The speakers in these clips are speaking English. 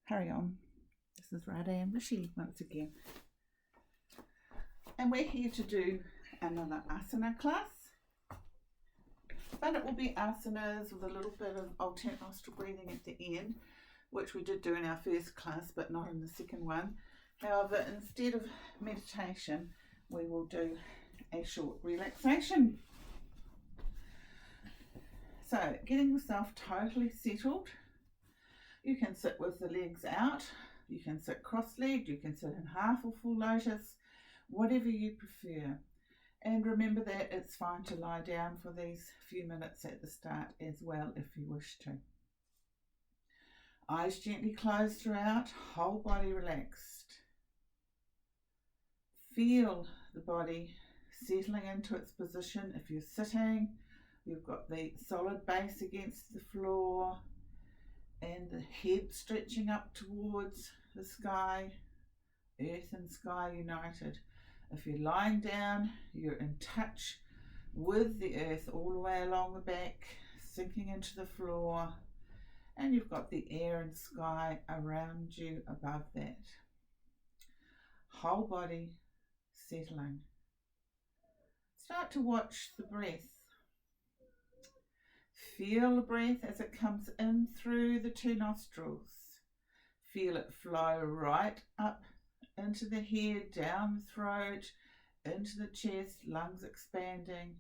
Carry on. This is Radhe and Rishi once again. And we're here to do another asana class. But it will be asanas with a little bit of alternate nostril breathing at the end, which we did do in our first class, but not in the second one. However, instead of meditation, we will do a short relaxation. So, getting yourself totally settled. You can sit with the legs out, you can sit cross-legged, you can sit in half or full lotus, whatever you prefer. And remember that it's fine to lie down for these few minutes at the start as well if you wish to. Eyes gently closed throughout, whole body relaxed. Feel the body settling into its position. If you're sitting, you've got the solid base against the floor and the head stretching up towards the sky, earth and sky united. If you're lying down, you're in touch with the earth all the way along the back, sinking into the floor, and you've got the air and sky around you above that. Whole body settling. Start to watch the breath. Feel the breath as it comes in through the two nostrils. Feel it flow right up into the head, down the throat, into the chest, lungs expanding,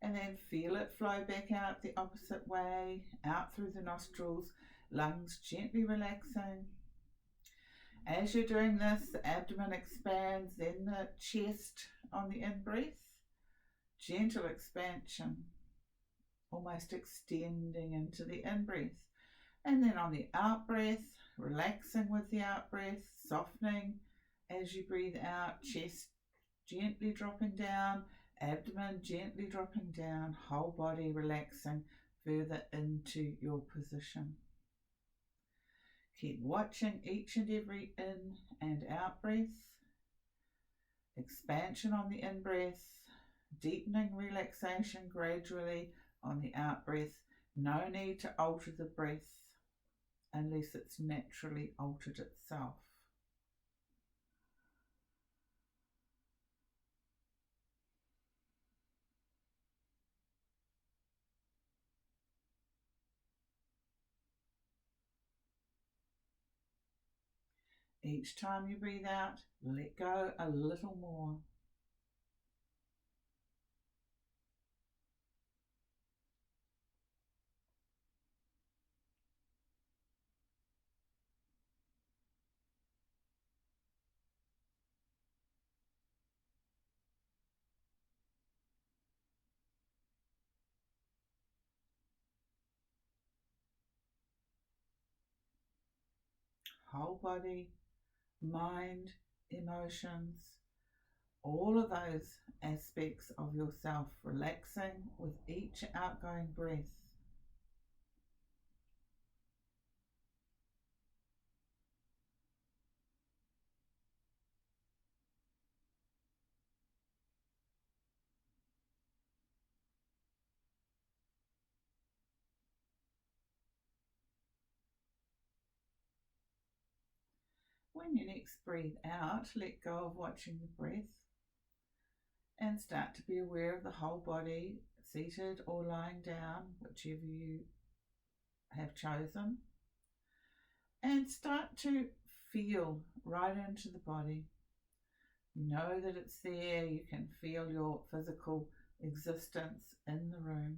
and then feel it flow back out the opposite way, out through the nostrils, lungs gently relaxing. As you're doing this, the abdomen expands, then the chest on the in-breath, gentle expansion, almost extending into the in-breath. And then on the out-breath, relaxing with the out-breath, softening as you breathe out, chest gently dropping down, abdomen gently dropping down, whole body relaxing further into your position. Keep watching each and every in and out breath, expansion on the in-breath, deepening relaxation gradually on the out-breath. No need to alter the breath unless it's naturally altered itself. Each time you breathe out, let go a little more. Whole body, mind, emotions, all of those aspects of yourself relaxing with each outgoing breath. When you next breathe out, let go of watching the breath and start to be aware of the whole body, seated or lying down, whichever you have chosen. And start to feel right into the body. You know that it's there, you can feel your physical existence in the room.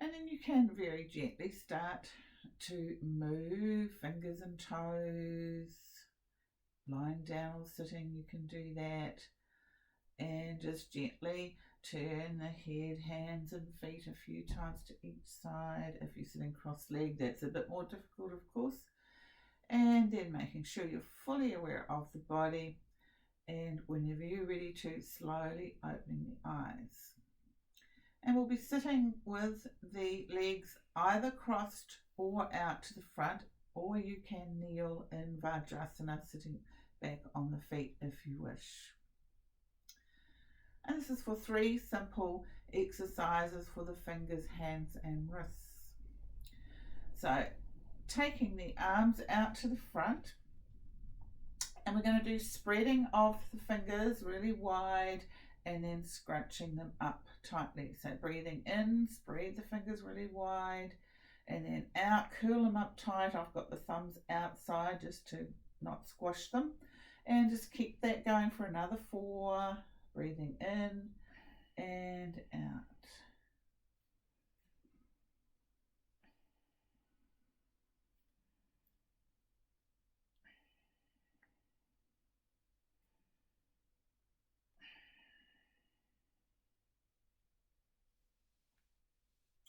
And then you can very gently start to move fingers and toes. Lying down or sitting, you can do that. And just gently turn the head, hands and feet a few times to each side. If you're sitting cross-legged, that's a bit more difficult, of course. And then making sure you're fully aware of the body. And whenever you're ready to, slowly opening the eyes. And we'll be sitting with the legs either crossed or out to the front, or you can kneel in Vajrasana, sitting back on the feet if you wish. And this is for 3 simple exercises for the fingers, hands and wrists. So taking the arms out to the front, and we're going to do spreading of the fingers really wide and then scrunching them up tightly. So breathing in, spread the fingers really wide, and then out, curl them up tight. I've got the thumbs outside just to not squash them, and just keep that going for another 4. Breathing in and out.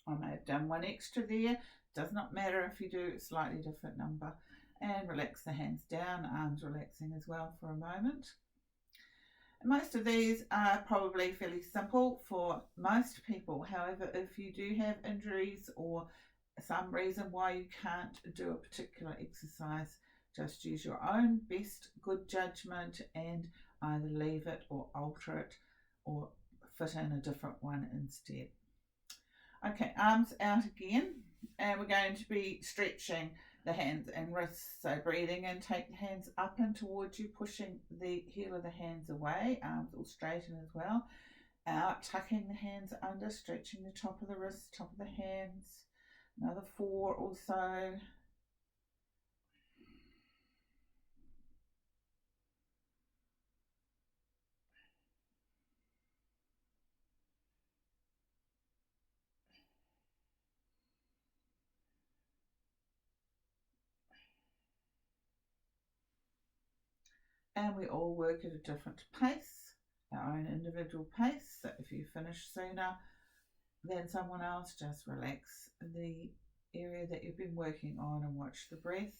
I may have done 1 extra there. Does not matter if you do a slightly different number. And relax the hands down, arms relaxing as well for a moment. Most of these are probably fairly simple for most people. However, if you do have injuries or some reason why you can't do a particular exercise, just use your own best good judgment and either leave it or alter it or fit in a different one instead. Okay, arms out again, and we're going to be stretching the hands and wrists. So breathing in, take the hands up and towards you, pushing the heel of the hands away, arms will straighten as well. Out, tucking the hands under, stretching the top of the wrists, top of the hands. Another 4 or so. And we all work at a different pace, our own individual pace. So if you finish sooner than someone else, just relax the area that you've been working on and watch the breath.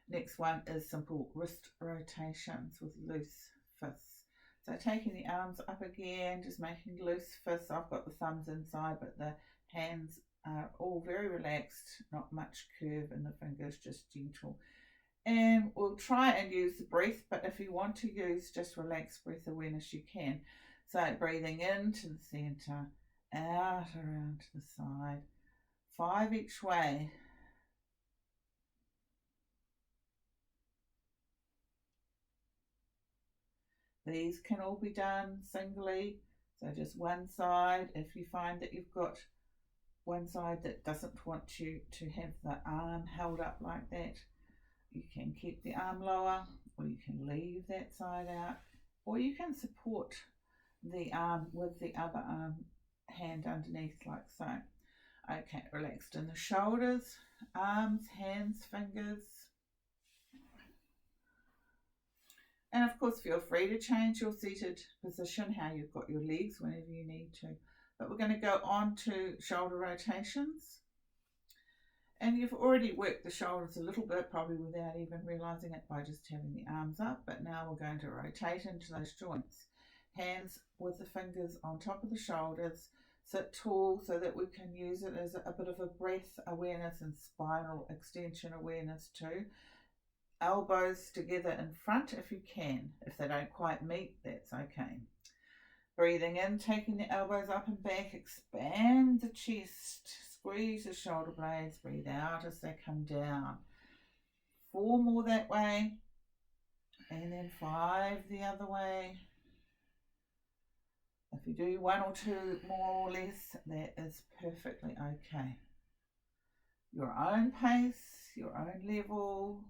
Next one is simple wrist rotations with loose fists. So taking the arms up again, just making loose fists. I've got the thumbs inside, but the hands are all very relaxed, not much curve in the fingers, just gentle. And we'll try and use the breath, but if you want to use just relaxed breath awareness, you can. So breathing into the center, out around to the side, 5 each way. These can all be done singly, so just one side. If you find that you've got one side that doesn't want you to have the arm held up like that, you can keep the arm lower, or you can leave that side out, or you can support the arm with the other arm hand underneath like so. Okay, relaxed in the shoulders, arms, hands, fingers. And of course, feel free to change your seated position, how you've got your legs whenever you need to. But we're going to go on to shoulder rotations. And you've already worked the shoulders a little bit, probably without even realizing it by just having the arms up. But now we're going to rotate into those joints. Hands with the fingers on top of the shoulders. Sit tall so that we can use it as a bit of a breath awareness and spinal extension awareness too. Elbows together in front if you can. If they don't quite meet, that's okay. Breathing in, taking the elbows up and back, expand the chest. Squeeze the shoulder blades, breathe out as they come down. 4 more that way, and then 5 the other way. If you do 1 or 2 more or less, that is perfectly okay. Your own pace, your own level.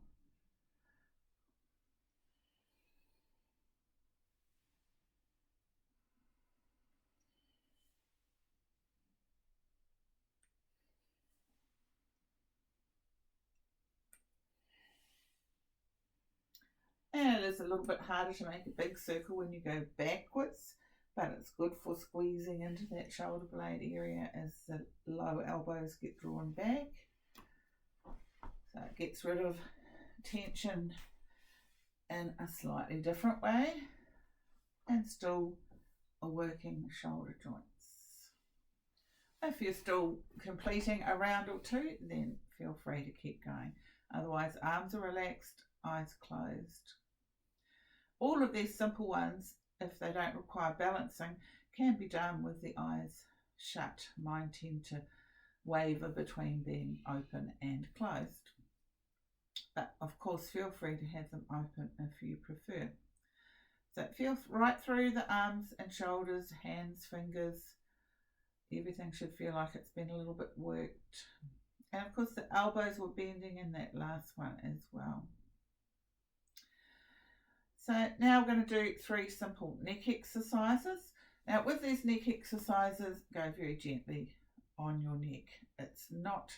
And it is a little bit harder to make a big circle when you go backwards, but it's good for squeezing into that shoulder blade area as the lower elbows get drawn back. So it gets rid of tension in a slightly different way and still are working the shoulder joints. If you're still completing a round or 2, then feel free to keep going. Otherwise, arms are relaxed, eyes closed. All of these simple ones, if they don't require balancing, can be done with the eyes shut. Mine tend to waver between being open and closed. But of course, feel free to have them open if you prefer. So feel right through the arms and shoulders, hands, fingers. Everything should feel like it's been a little bit worked. And of course, the elbows were bending in that last one as well. So now we're going to do 3 simple neck exercises. Now with these neck exercises, go very gently on your neck. It's not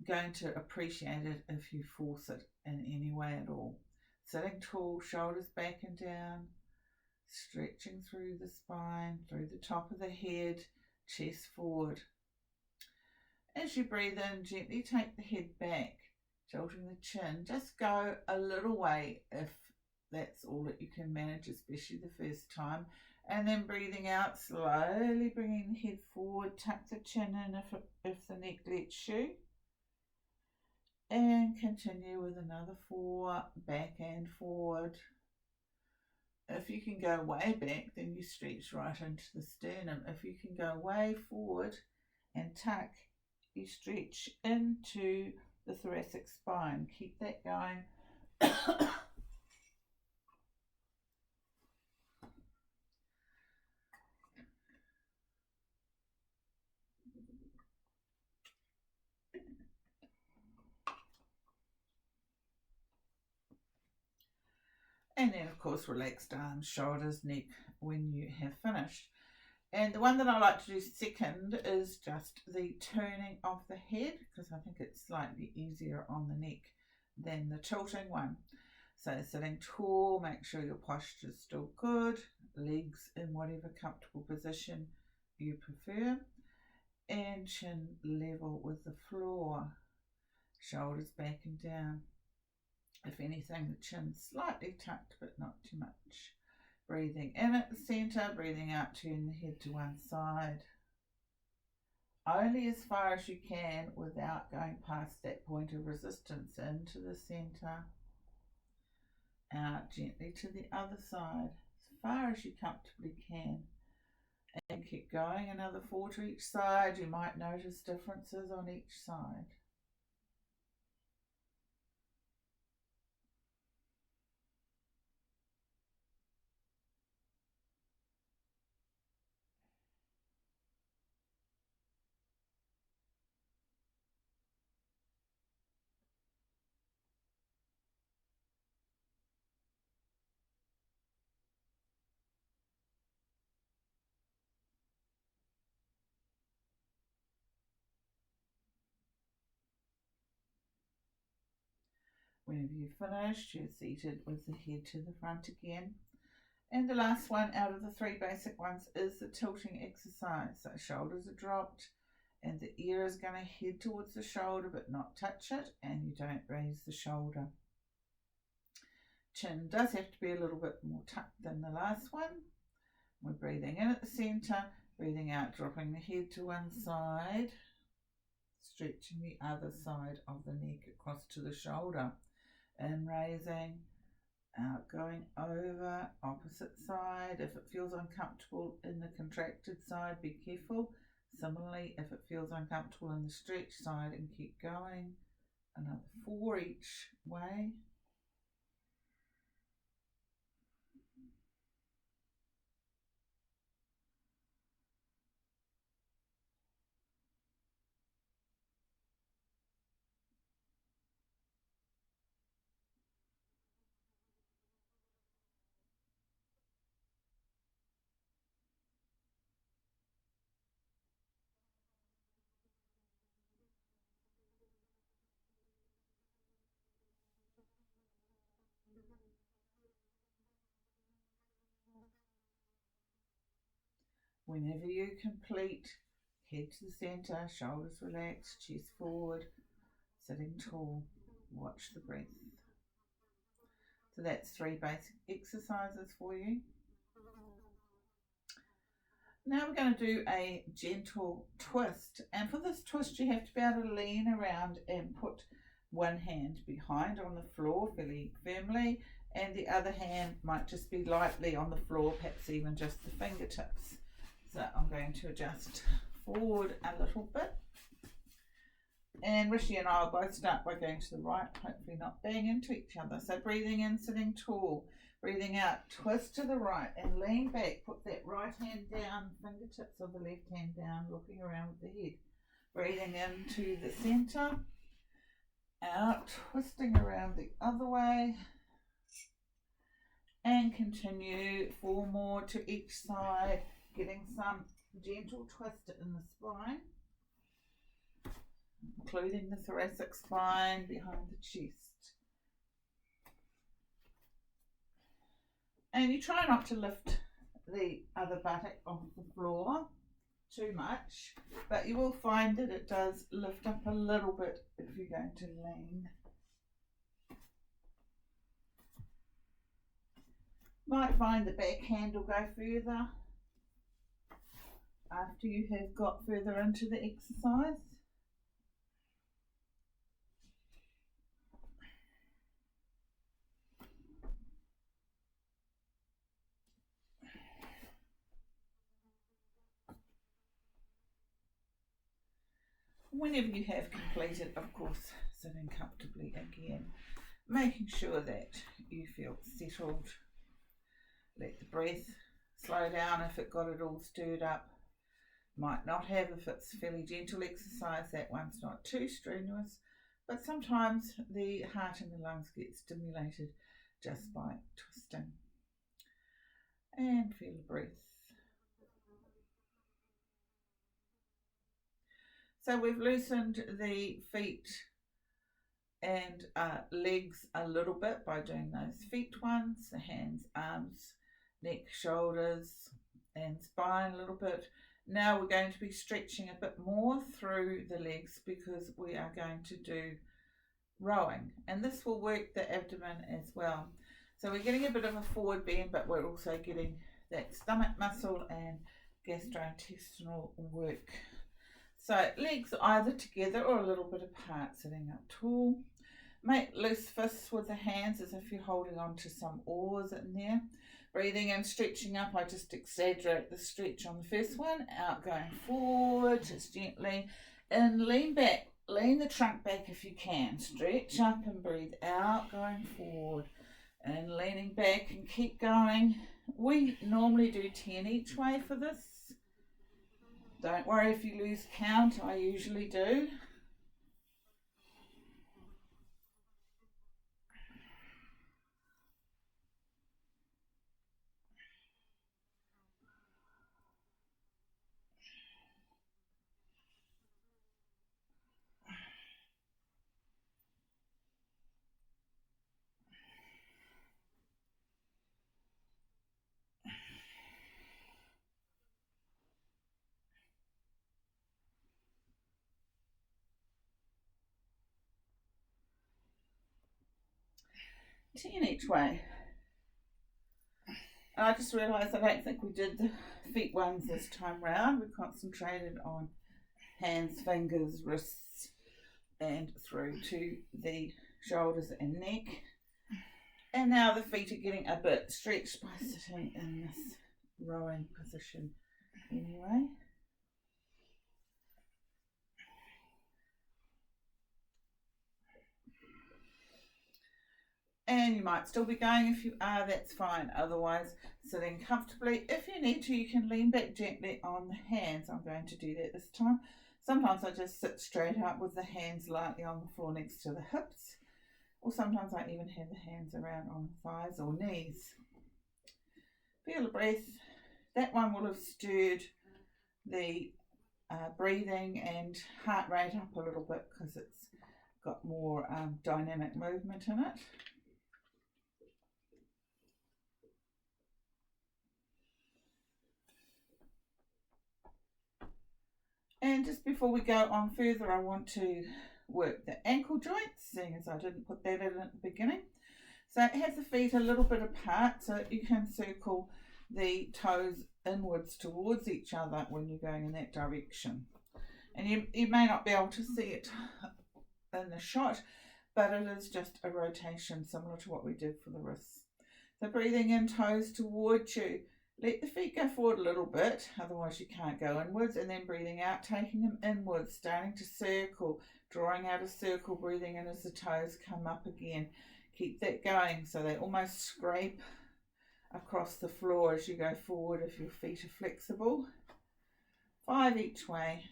going to appreciate it if you force it in any way at all. Sitting tall, shoulders back and down, stretching through the spine, through the top of the head, chest forward. As you breathe in, gently take the head back, tilting the chin. Just go a little way if that's all that you can manage, especially the first time. And then breathing out, slowly bringing the head forward, tuck the chin in if the neck lets you. And continue with another 4, back and forward. If you can go way back, then you stretch right into the sternum. If you can go way forward and tuck, you stretch into the thoracic spine. Keep that going. And then, of course, relaxed arms, shoulders, neck when you have finished. And the one that I like to do second is just the turning of the head, because I think it's slightly easier on the neck than the tilting one. So sitting tall, make sure your posture is still good, legs in whatever comfortable position you prefer, and chin level with the floor, shoulders back and down. If anything, the chin's slightly tucked, but not too much. Breathing in at the centre, breathing out, turn the head to one side. Only as far as you can without going past that point of resistance. Into the centre, out gently to the other side, as far as you comfortably can. And keep going, another 4 to each side. You might notice differences on each side. Whenever you've finished, you're seated with the head to the front again. And the last one out of the 3 basic ones is the tilting exercise. So shoulders are dropped and the ear is going to head towards the shoulder but not touch it, and you don't raise the shoulder. Chin does have to be a little bit more tucked than the last one. We're breathing in at the centre, breathing out, dropping the head to one side, stretching the other side of the neck across to the shoulder. And raising, out, going over, opposite side. If it feels uncomfortable in the contracted side, be careful. Similarly, if it feels uncomfortable in the stretched side, and keep going. Another 4 each way. Whenever you complete, head to the centre, shoulders relaxed, chest forward, sitting tall, watch the breath. So that's 3 basic exercises for you. Now we're going to do a gentle twist, and for this twist you have to be able to lean around and put one hand behind on the floor fairly firmly, and the other hand might just be lightly on the floor, perhaps even just the fingertips. So I'm going to adjust forward a little bit And Rishi and I will both start by going to the right, hopefully not bang into each other. So breathing in, sitting tall. Breathing out, twist to the right and lean back. Put that right hand down, fingertips of the left hand down, looking around with the head. Breathing into the centre. Out, twisting around the other way. And continue 4 more to each side, getting some gentle twist in the spine, including the thoracic spine behind the chest. And you try not to lift the other buttock off the floor too much, but you will find that it does lift up a little bit if you're going to lean. Might find the back hand will go further after you have got further into the exercise. Whenever you have completed, of course, sitting comfortably again, making sure that you feel settled. Let the breath slow down if it got it all stirred up. Might not have if it's fairly gentle exercise, that one's not too strenuous, but sometimes the heart and the lungs get stimulated just by twisting. And feel the breath. So we've loosened the feet and legs a little bit by doing those feet ones, the hands, arms, neck, shoulders and spine a little bit. Now we're going to be stretching a bit more through the legs because we are going to do rowing, and this will work the abdomen as well. So we're getting a bit of a forward bend, but we're also getting that stomach muscle and gastrointestinal work. So legs either together or a little bit apart, sitting up tall. Make loose fists with the hands as if you're holding on to some oars in there. Breathing in, stretching up. I just exaggerate the stretch on the first one. Out, going forward, just gently. And lean back. Lean the trunk back if you can. Stretch up and breathe out, going forward. And leaning back and keep going. We normally do 10 each way for this. Don't worry if you lose count, I usually do. In each way. And I just realised I don't think we did the feet ones this time round. We concentrated on hands, fingers, wrists and through to the shoulders and neck. And now the feet are getting a bit stretched by sitting in this rowing position anyway. And you might still be going. If you are, that's fine. Otherwise, sitting comfortably. If you need to, you can lean back gently on the hands. I'm going to do that this time. Sometimes I just sit straight up with the hands lightly on the floor next to the hips. Or sometimes I even have the hands around on the thighs or knees. Feel the breath. That one will have stirred the breathing and heart rate up a little bit because it's got more dynamic movement in it. And just before we go on further, I want to work the ankle joints, seeing as I didn't put that in at the beginning. So it has the feet a little bit apart, so you can circle the toes inwards towards each other when you're going in that direction. And you may not be able to see it in the shot, but it is just a rotation similar to what we did for the wrists. So breathing in, toes towards you, Let the feet go forward a little bit, otherwise you can't go inwards, and then breathing out, taking them inwards, starting to circle, drawing out a circle, breathing in as the toes come up again. Keep that going so they almost scrape across the floor as you go forward if your feet are flexible. 5 each way.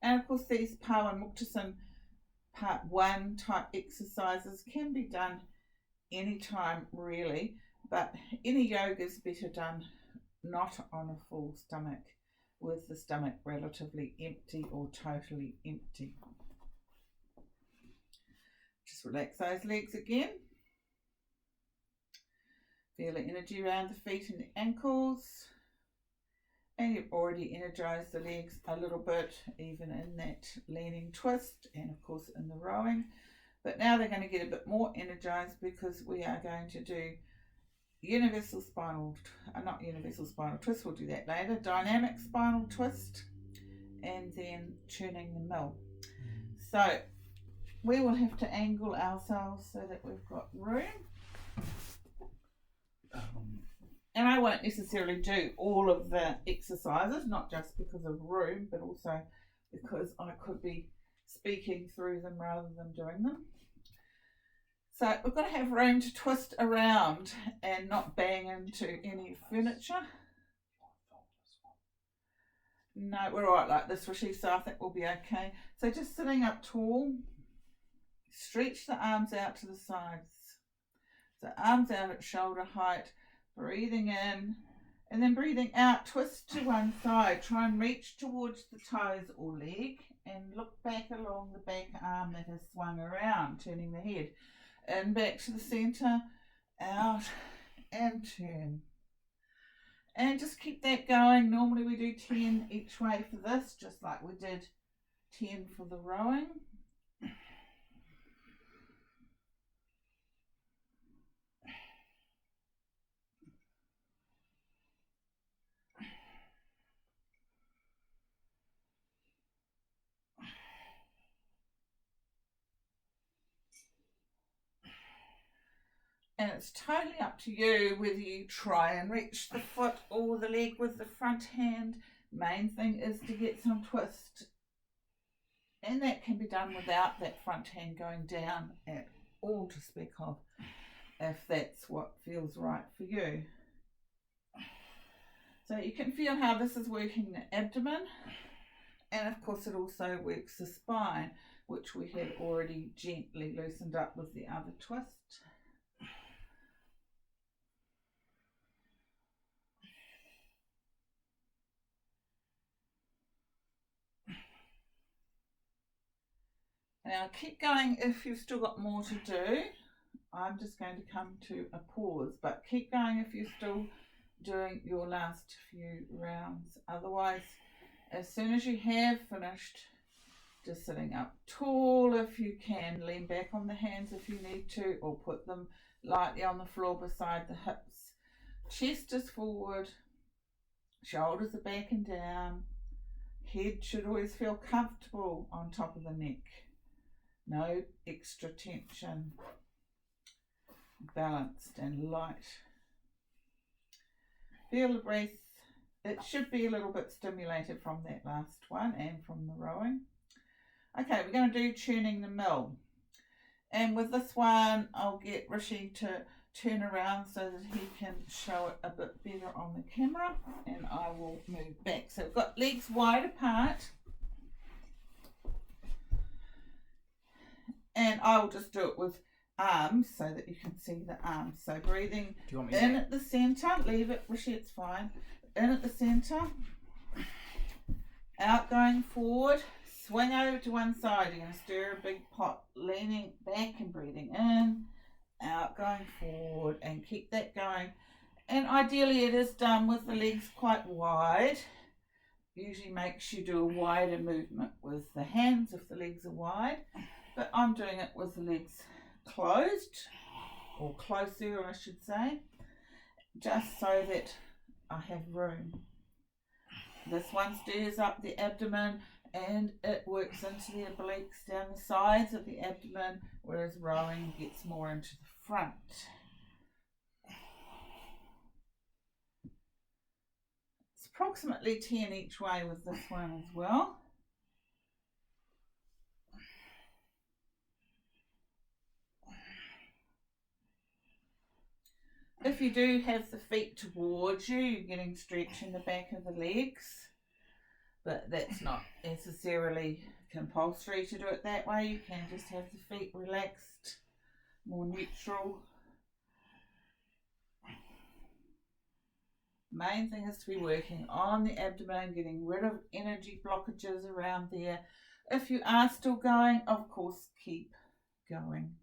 And of course these Power Muktasan Part 1 type exercises can be done anytime really, but any yoga is better done not on a full stomach, with the stomach relatively empty or totally empty. Just relax those legs again. Feel the energy around the feet and the ankles. And you've already energized the legs a little bit, even in that leaning twist and of course in the rowing. But now they're going to get a bit more energized because we are going to do universal spinal, not universal spinal twist, we'll do that later, dynamic spinal twist, and then turning the mill. So we will have to angle ourselves so that we've got room. And I won't necessarily do all of the exercises, not just because of room, but also because I could be speaking through them rather than doing them. So we've got to have room to twist around and not bang into any furniture. No, we're all right like this, Rishi, so I think we'll be okay. So just sitting up tall, stretch the arms out to the sides. So arms out at shoulder height. Breathing in and then breathing out, twist to one side, try and reach towards the toes or leg and look back along the back arm that has swung around, turning the head, and back to the centre, out and turn. And just keep that going. Normally we do 10 each way for this, just like we did 10 for the rowing. And it's totally up to you whether you try and reach the foot or the leg with the front hand. Main thing is to get some twist. And that can be done without that front hand going down at all to speak of, if that's what feels right for you. So you can feel how this is working the abdomen. And of course it also works the spine, which we had already gently loosened up with the other twist. Now keep going if you've still got more to do. I'm just going to come to a pause, but keep going if you're still doing your last few rounds. Otherwise, as soon as you have finished, just sitting up tall if you can, lean back on the hands if you need to, or put them lightly on the floor beside the hips. Chest is forward, shoulders are back and down, head should always feel comfortable on top of the neck. No extra tension, balanced and light. Feel the breath. It should be a little bit stimulated from that last one and from the rowing. Okay, we're going to do turning the mill. And with this one, I'll get Rishi to turn around so that he can show it a bit better on the camera. And I will move back. So we've got legs wide apart. And I will just do it with arms so that you can see the arms. So breathing in at the centre, leave it, Rishi, it's fine. In at the centre, out going forward, swing over to one side. You're going to stir a big pot, leaning back and breathing in, out going forward, and keep that going. And ideally it is done with the legs quite wide. Usually makes you do a wider movement with the hands if the legs are wide. But I'm doing it with the legs closed, or closer I should say, just so that I have room. This one stirs up the abdomen and it works into the obliques down the sides of the abdomen, whereas rowing gets more into the front. It's approximately 10 each way with this one as well. If you do have the feet towards you, you're getting stretch in the back of the legs, but that's not necessarily compulsory to do it that way. You can just have the feet relaxed, more neutral. Main thing is to be working on the abdomen, getting rid of energy blockages around there. If you are still going, of course, keep going.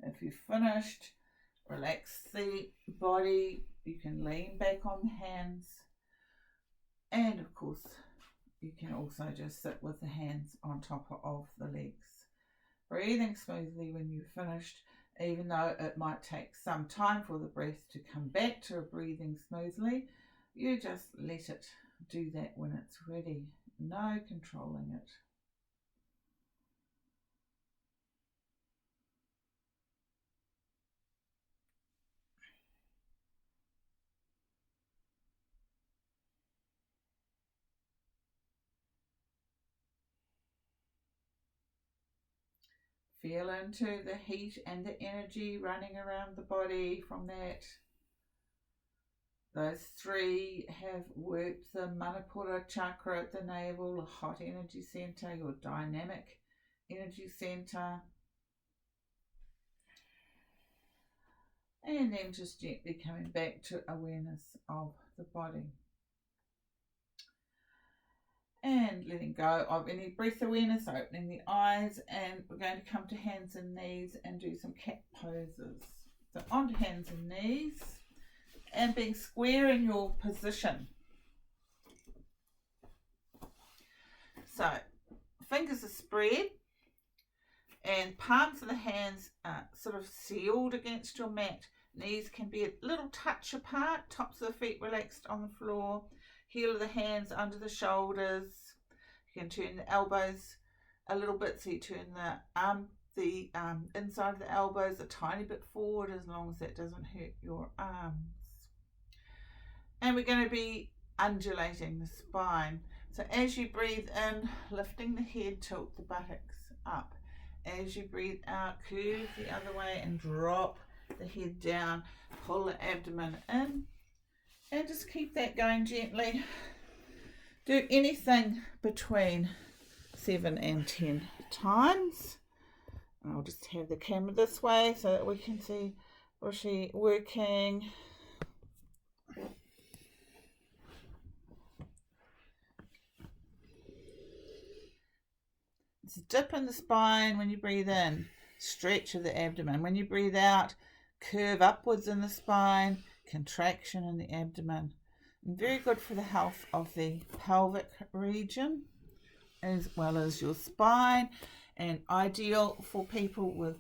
If you've finished, relax the body. You can lean back on the hands. And of course, you can also just sit with the hands on top of the legs. Breathing smoothly when you've finished, even though it might take some time for the breath to come back to breathing smoothly. You just let it do that when it's ready. No controlling it. Feel into the heat and the energy running around the body from that. Those three have worked the Manipura chakra at the navel, the hot energy center, your dynamic energy center. And then just gently coming back to awareness of the body. And letting go of any breath awareness, opening the eyes, and we're going to come to hands and knees and do some cat poses. So onto hands and knees and being square in your position. So fingers are spread and palms of the hands are sort of sealed against your mat. Knees can be a little touch apart, tops of the feet relaxed on the floor. Heel of the hands under the shoulders. You can turn the elbows a little bit, so you turn the inside of the elbows a tiny bit forward, as long as that doesn't hurt your arms. And we're going to be undulating the spine. So as you breathe in, lifting the head, tilt the buttocks up. As you breathe out, curve the other way and drop the head down. Pull the abdomen in. And just keep that going gently. Do anything between 7 and 10 times. I'll just have the camera this way so that we can see Rishi working. It's a dip in the spine when you breathe in. Stretch of the abdomen. When you breathe out, curve upwards in the spine. Contraction in the abdomen, and very good for the health of the pelvic region as well as your spine, and ideal for people with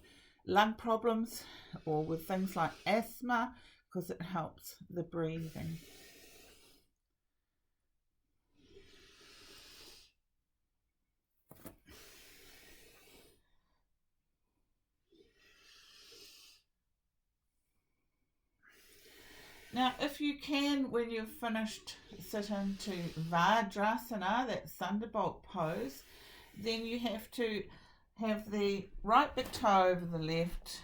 lung problems or with things like asthma, because it helps the breathing. Now, if you can, when you've finished, sit into Vajrasana, that thunderbolt pose, then you have to have the right big toe over the left,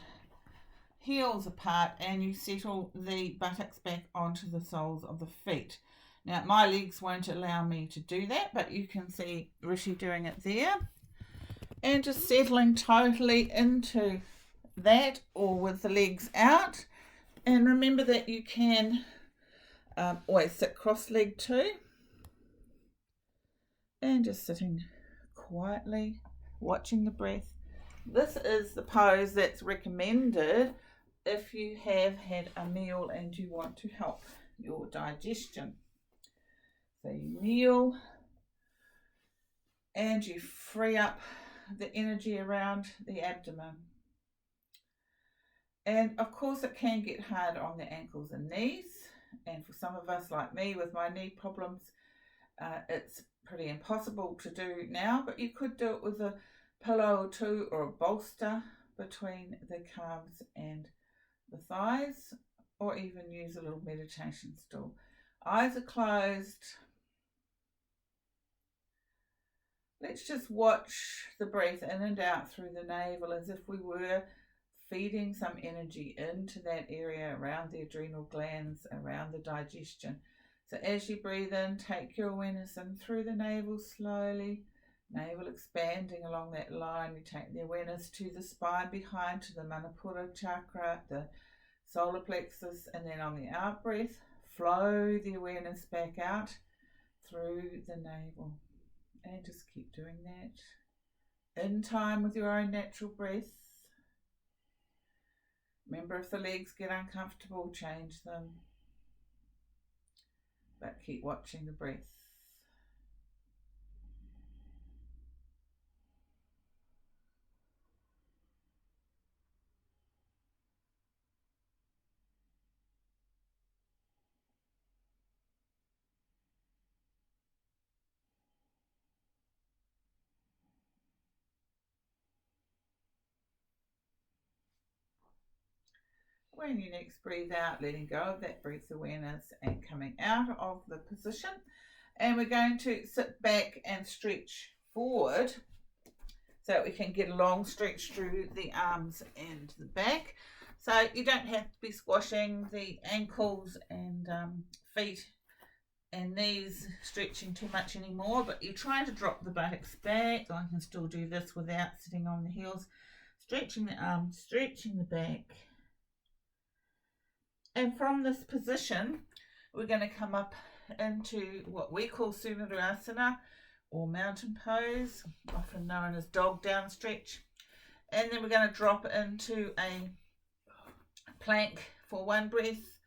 heels apart, and you settle the buttocks back onto the soles of the feet. Now, my legs won't allow me to do that, but you can see Rishi doing it there. And just settling totally into that, or with the legs out. And remember that you can always sit cross-legged too. And just sitting quietly, watching the breath. This is the pose that's recommended if you have had a meal and you want to help your digestion. So you kneel and you free up the energy around the abdomen. And of course it can get hard on the ankles and knees, and for some of us like me with my knee problems, It's pretty impossible to do now, but you could do it with a pillow or two or a bolster between the calves and the thighs, or even use a little meditation stool. Eyes are closed. Let's just watch the breath in and out through the navel as if we were feeding some energy into that area around the adrenal glands, around the digestion. So as you breathe in, take your awareness in through the navel slowly, navel expanding along that line. You take the awareness to the spine behind, to the Manipura chakra, the solar plexus, and then on the out breath, flow the awareness back out through the navel. And just keep doing that in time with your own natural breath. Remember, if the legs get uncomfortable, change them. But keep watching the breath. When you next breathe out, letting go of that breath awareness and coming out of the position. And we're going to sit back and stretch forward so we can get a long stretch through the arms and the back. So you don't have to be squashing the ankles and feet and knees stretching too much anymore, but you're trying to drop the buttocks back. I can still do this without sitting on the heels. Stretching the arms, stretching the back. And from this position, we're going to come up into what we call Asana, or mountain pose, often known as dog down stretch. And then we're going to drop into a plank for one breath,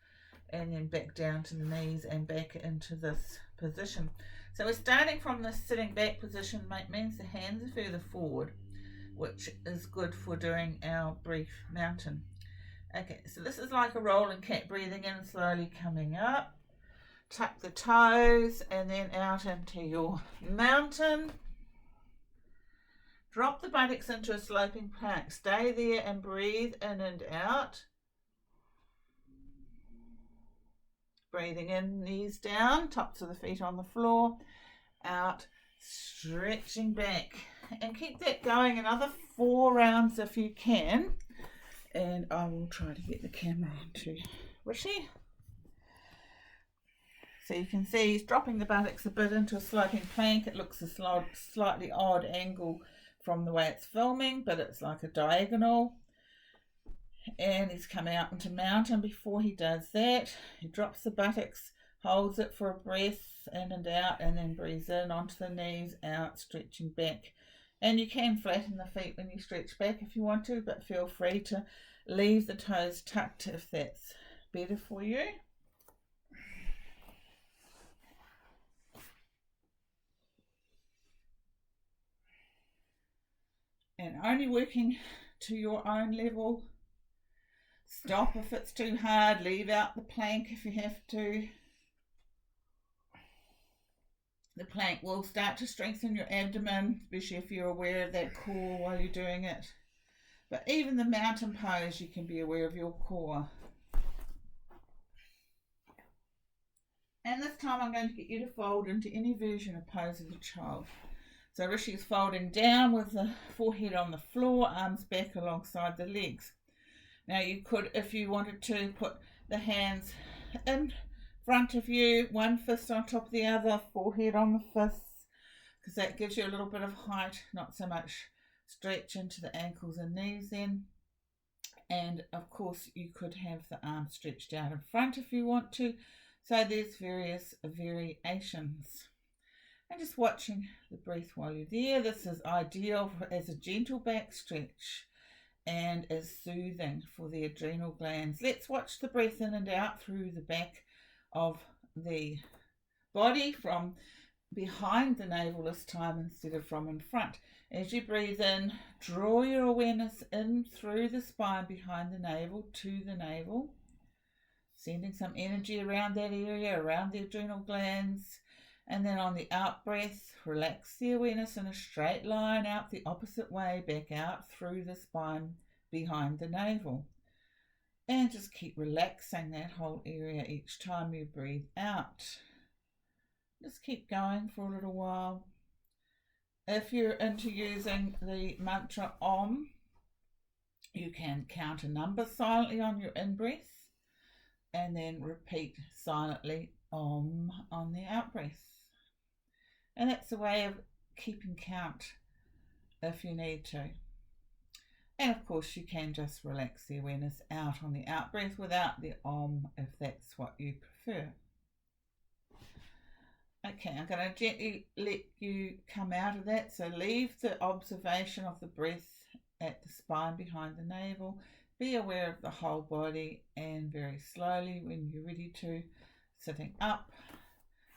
and then back down to the knees and back into this position. So we're starting from this sitting back position, means the hands are further forward, which is good for doing our brief mountain. Okay, so this is like a rolling cat, breathing in, slowly coming up. Tuck the toes and then out into your mountain. Drop the buttocks into a sloping plank. Stay there and breathe in and out. Breathing in, knees down, tops of the feet on the floor. Out, stretching back. And keep that going another 4 rounds if you can. And I will try to get the camera onto Rishi. So you can see he's dropping the buttocks a bit into a sloping plank. It looks a slightly odd angle from the way it's filming, but it's like a diagonal. And he's coming out into mountain. Before he does that, he drops the buttocks, holds it for a breath in and out, and then breathes in onto the knees, out, stretching back. And you can flatten the feet when you stretch back if you want to, but feel free to leave the toes tucked if that's better for you. And only working to your own level. Stop if it's too hard, leave out the plank if you have to. The plank will start to strengthen your abdomen, especially if you're aware of that core while you're doing it. But even the mountain pose, you can be aware of your core. And this time I'm going to get you to fold into any version of pose of the child. So Rishi is folding down with the forehead on the floor, arms back alongside the legs. Now you could, if you wanted to, put the hands in front of you, one fist on top of the other, forehead on the fists, because that gives you a little bit of height, not so much stretch into the ankles and knees then. And of course you could have the arms stretched out in front if you want to. So there's various variations. And just watching the breath while you're there. This is ideal as a gentle back stretch and is soothing for the adrenal glands. Let's watch the breath in and out through the back of the body, from behind the navel this time instead of from in front. As you breathe in, draw your awareness in through the spine behind the navel to the navel, sending some energy around that area, around the adrenal glands. And then on the out breath, relax the awareness in a straight line out the opposite way, back out through the spine behind the navel. And just keep relaxing that whole area each time you breathe out. Just keep going for a little while. If you're into using the mantra Om, you can count a number silently on your in-breath and then repeat silently Om on the out-breath. And that's a way of keeping count if you need to. And of course you can just relax the awareness out on the out-breath without the Om if that's what you prefer. Okay, I'm going to gently let you come out of that. So leave the observation of the breath at the spine behind the navel. Be aware of the whole body, and very slowly when you're ready to, sitting up,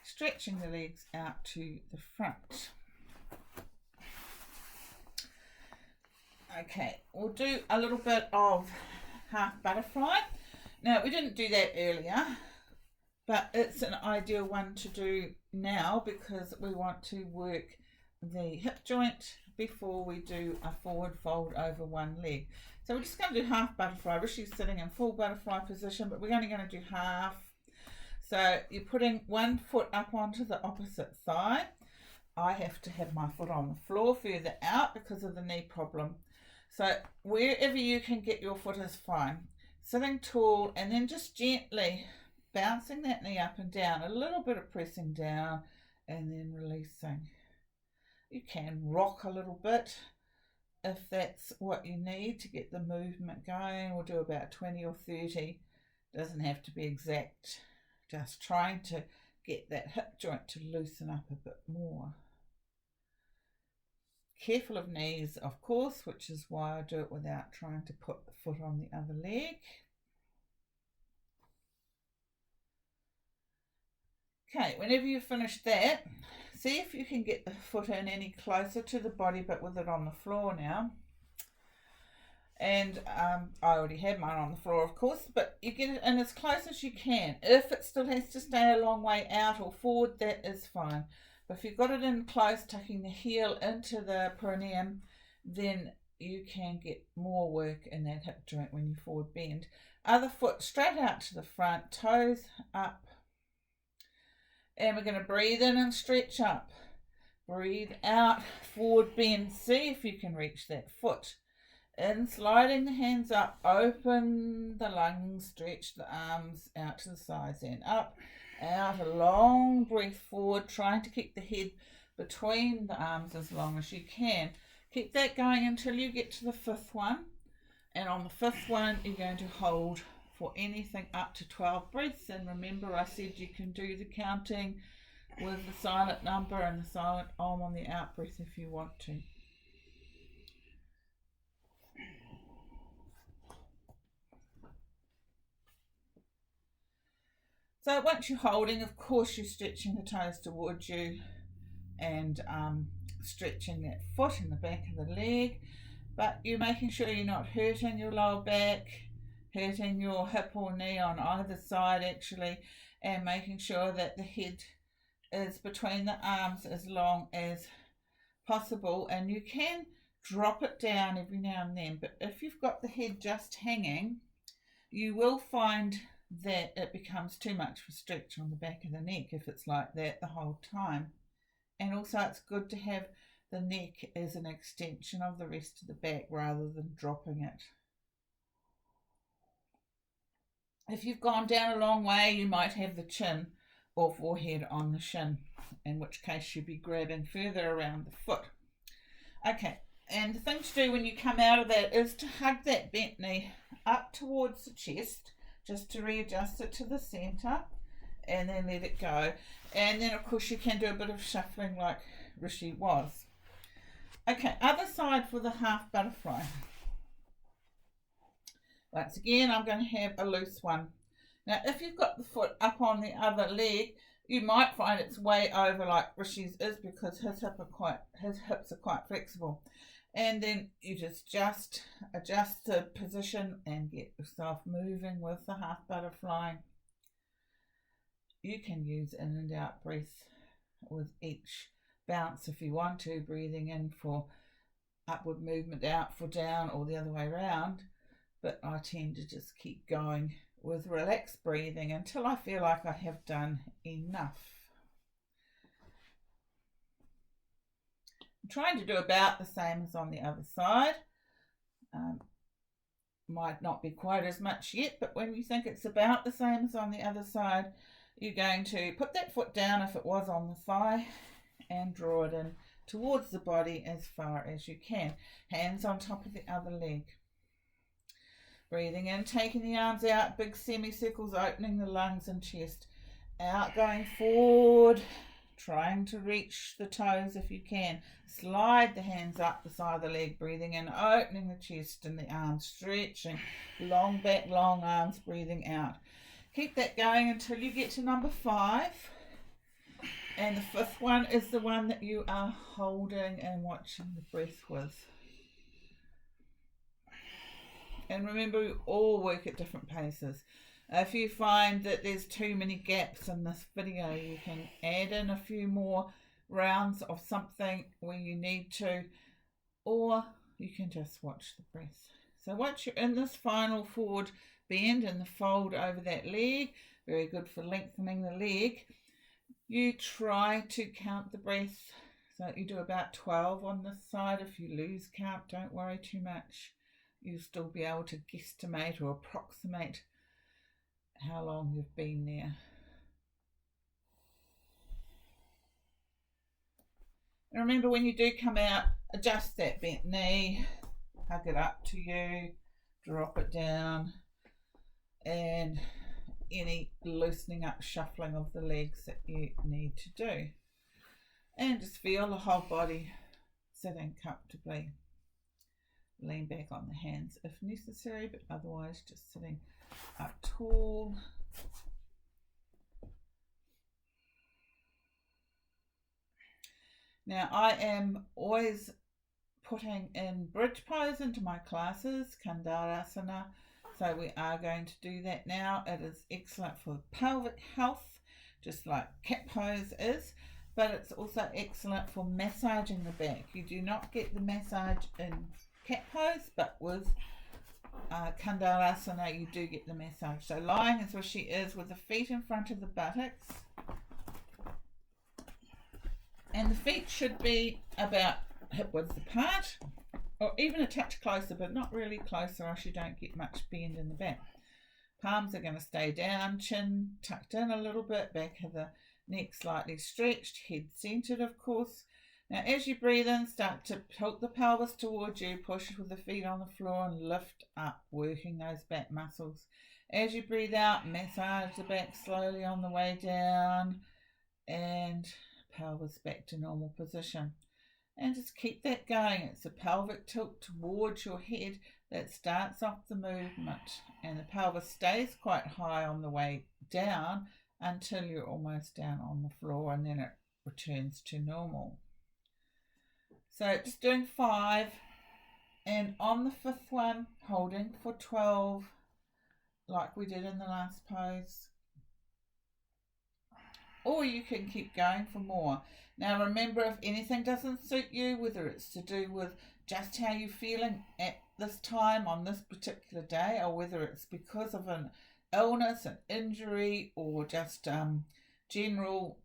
stretching the legs out to the front. Okay, we'll do a little bit of half butterfly. Now, we didn't do that earlier, but it's an ideal one to do now because we want to work the hip joint before we do a forward fold over one leg. So we're just going to do half butterfly. Rishi's sitting in full butterfly position, but we're only going to do half. So you're putting one foot up onto the opposite thigh. I have to have my foot on the floor further out because of the knee problem. So wherever you can get your foot is fine. Sitting tall and then just gently bouncing that knee up and down, a little bit of pressing down and then releasing. You can rock a little bit if that's what you need to get the movement going. We'll do about 20 or 30. Doesn't have to be exact. Just trying to get that hip joint to loosen up a bit more. Careful of knees, of course, which is why I do it without trying to put the foot on the other leg. Okay, whenever you've finished that, see if you can get the foot in any closer to the body, but with it on the floor now. And I already had mine on the floor, of course, but you get it in as close as you can. If it still has to stay a long way out or forward, that is fine. But if you've got it in close, tucking the heel into the perineum, then you can get more work in that hip joint when you forward bend. Other foot straight out to the front, toes up. And we're going to breathe in and stretch up. Breathe out, forward bend. See if you can reach that foot. In, sliding the hands up, open the lungs, stretch the arms out to the sides and up, out, a long breath forward, trying to keep the head between the arms as long as you can. Keep that going until you get to the fifth one. And on the fifth one, you're going to hold for anything up to 12 breaths. And remember, I said you can do the counting with the silent number and the silent Om on the out breath if you want to. So once you're holding, of course, you're stretching the toes towards you and stretching that foot in the back of the leg, but you're making sure you're not hurting your lower back, hurting your hip or knee on either side actually, and making sure that the head is between the arms as long as possible. And you can drop it down every now and then, but if you've got the head just hanging, you will find that it becomes too much for stretch on the back of the neck if it's like that the whole time. And also it's good to have the neck as an extension of the rest of the back rather than dropping it. If you've gone down a long way, you might have the chin or forehead on the shin, in which case you'd be grabbing further around the foot. Okay, and the thing to do when you come out of that is to hug that bent knee up towards the chest, just to readjust it to the center, and then let it go. And then of course you can do a bit of shuffling like Rishi was. Okay, other side for the half butterfly. Once again, I'm going to have a loose one. Now if you've got the foot up on the other leg, you might find it's way over like Rishi's is, because his hips are quite flexible. And then you just adjust the position and get yourself moving with the half butterfly. You can use in and out breath with each bounce if you want to, breathing in for upward movement, out for down, or the other way around. But I tend to just keep going with relaxed breathing until I feel like I have done enough. I'm trying to do about the same as on the other side. Might not be quite as much yet, but when you think it's about the same as on the other side, you're going to put that foot down if it was on the thigh and draw it in towards the body as far as you can. Hands on top of the other leg. Breathing in, taking the arms out, big semicircles, opening the lungs and chest. Out, going forward, trying to reach the toes if you can. Slide the hands up the side of the leg, breathing in, opening the chest and the arms, stretching. Long back, long arms, breathing out. Keep that going until you get to number 5. And the 5th one is the one that you are holding and watching the breath with. And remember, we all work at different paces. If you find that there's too many gaps in this video, you can add in a few more rounds of something where you need to, or you can just watch the breath. So once you're in this final forward bend and the fold over that leg, very good for lengthening the leg, you try to count the breath. So you do about 12 on this side. If you lose count, don't worry too much. You'll still be able to guesstimate or approximate how long you've been there. And remember, when you do come out, adjust that bent knee, hug it up to you, drop it down, and any loosening up, shuffling of the legs that you need to do. And just feel the whole body sitting comfortably. Lean back on the hands if necessary, but otherwise just sitting up tall. Now I am always putting in bridge pose into my classes, Asana. So we are going to do that now. It is excellent for pelvic health, just like cat pose is, but it's also excellent for massaging the back. You do not get the massage in cat pose, but with Asana you do get the massage. So lying as where she is with the feet in front of the buttocks, and the feet should be about hip width apart, or even a touch closer, but not really closer, or else you don't get much bend in the back. Palms are going to stay down, chin tucked in a little bit, back of the neck slightly stretched, head centered of course. Now as you breathe in, start to tilt the pelvis towards you, push with the feet on the floor and lift up, working those back muscles. As you breathe out, massage the back slowly on the way down and pelvis back to normal position. And just keep that going. It's a pelvic tilt towards your head that starts off the movement, and the pelvis stays quite high on the way down until you're almost down on the floor, and then it returns to normal. So just doing 5, and on the 5th one, holding for 12, like we did in the last pose. Or you can keep going for more. Now remember, if anything doesn't suit you, whether it's to do with just how you're feeling at this time on this particular day, or whether it's because of an illness, an injury, or just general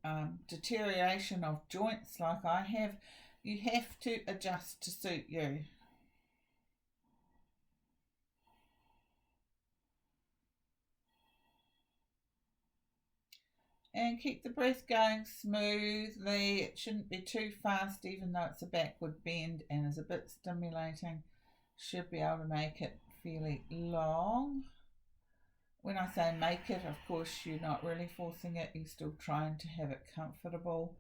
deterioration of joints like I have, you have to adjust to suit you. And keep the breath going smoothly. It shouldn't be too fast, even though it's a backward bend and is a bit stimulating. Should be able to make it fairly long. When I say make it, of course, you're not really forcing it. You're still trying to have it comfortable.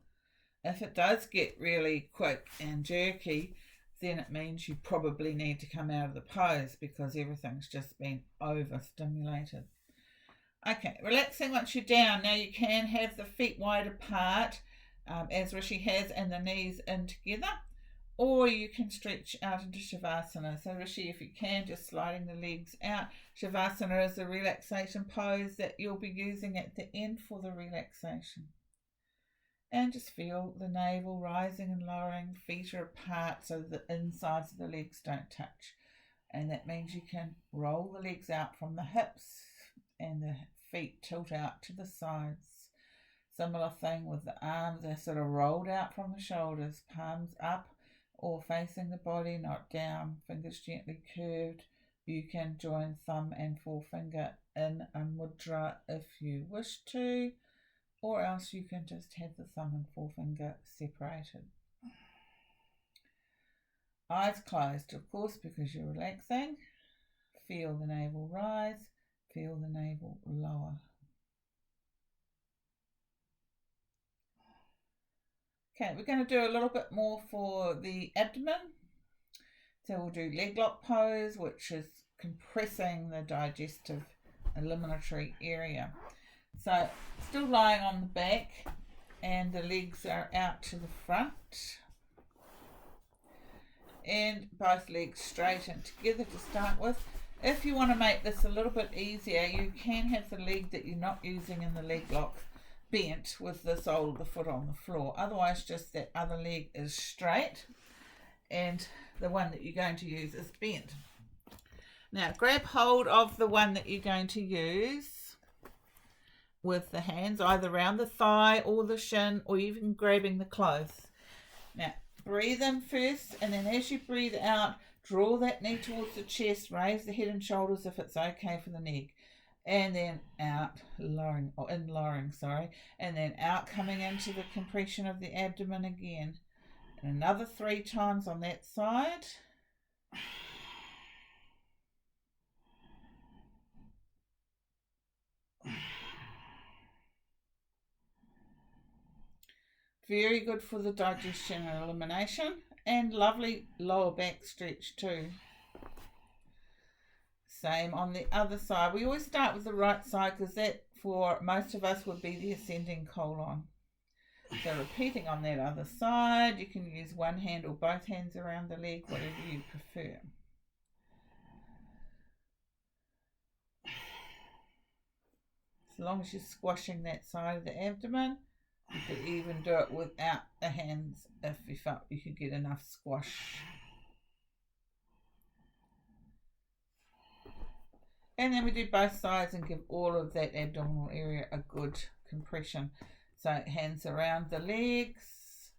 If it does get really quick and jerky, then it means you probably need to come out of the pose because everything's just been overstimulated. Okay, relaxing once you're down. Now you can have the feet wide apart, as Rishi has, and the knees in together, or you can stretch out into Shavasana. So Rishi, if you can, just sliding the legs out. Shavasana is the relaxation pose that you'll be using at the end for the relaxation. And just feel the navel rising and lowering. Feet are apart so the insides of the legs don't touch. And that means you can roll the legs out from the hips and the feet tilt out to the sides. Similar thing with the arms, they're sort of rolled out from the shoulders, palms up or facing the body, not down, fingers gently curved. You can join thumb and forefinger in a mudra if you wish to, or else you can just have the thumb and forefinger separated. Eyes closed, of course, because you're relaxing. Feel the navel rise, feel the navel lower. Okay, we're going to do a little bit more for the abdomen. So we'll do leg lock pose, which is compressing the digestive eliminatory area. So still lying on the back and the legs are out to the front. And both legs straight and together to start with. If you want to make this a little bit easier, you can have the leg that you're not using in the leg lock bent with the sole of the foot on the floor. Otherwise, just that other leg is straight and the one that you're going to use is bent. Now grab hold of the one that you're going to use with the hands either around the thigh or the shin, or even grabbing the clothes. Now breathe in first, and then as you breathe out, draw that knee towards the chest, raise the head and shoulders if it's okay for the neck, and then out, lowering, and then out, coming into the compression of the abdomen again. And another 3 times on that side. Very good for the digestion and elimination, and lovely lower back stretch too. Same on the other side. We always start with the right side because that for most of us would be the ascending colon. So repeating on that other side, you can use one hand or both hands around the leg, whatever you prefer. As long as you're squashing that side of the abdomen, you could even do it without the hands if you felt you could get enough squash. And then we do both sides and give all of that abdominal area a good compression. So hands around the legs,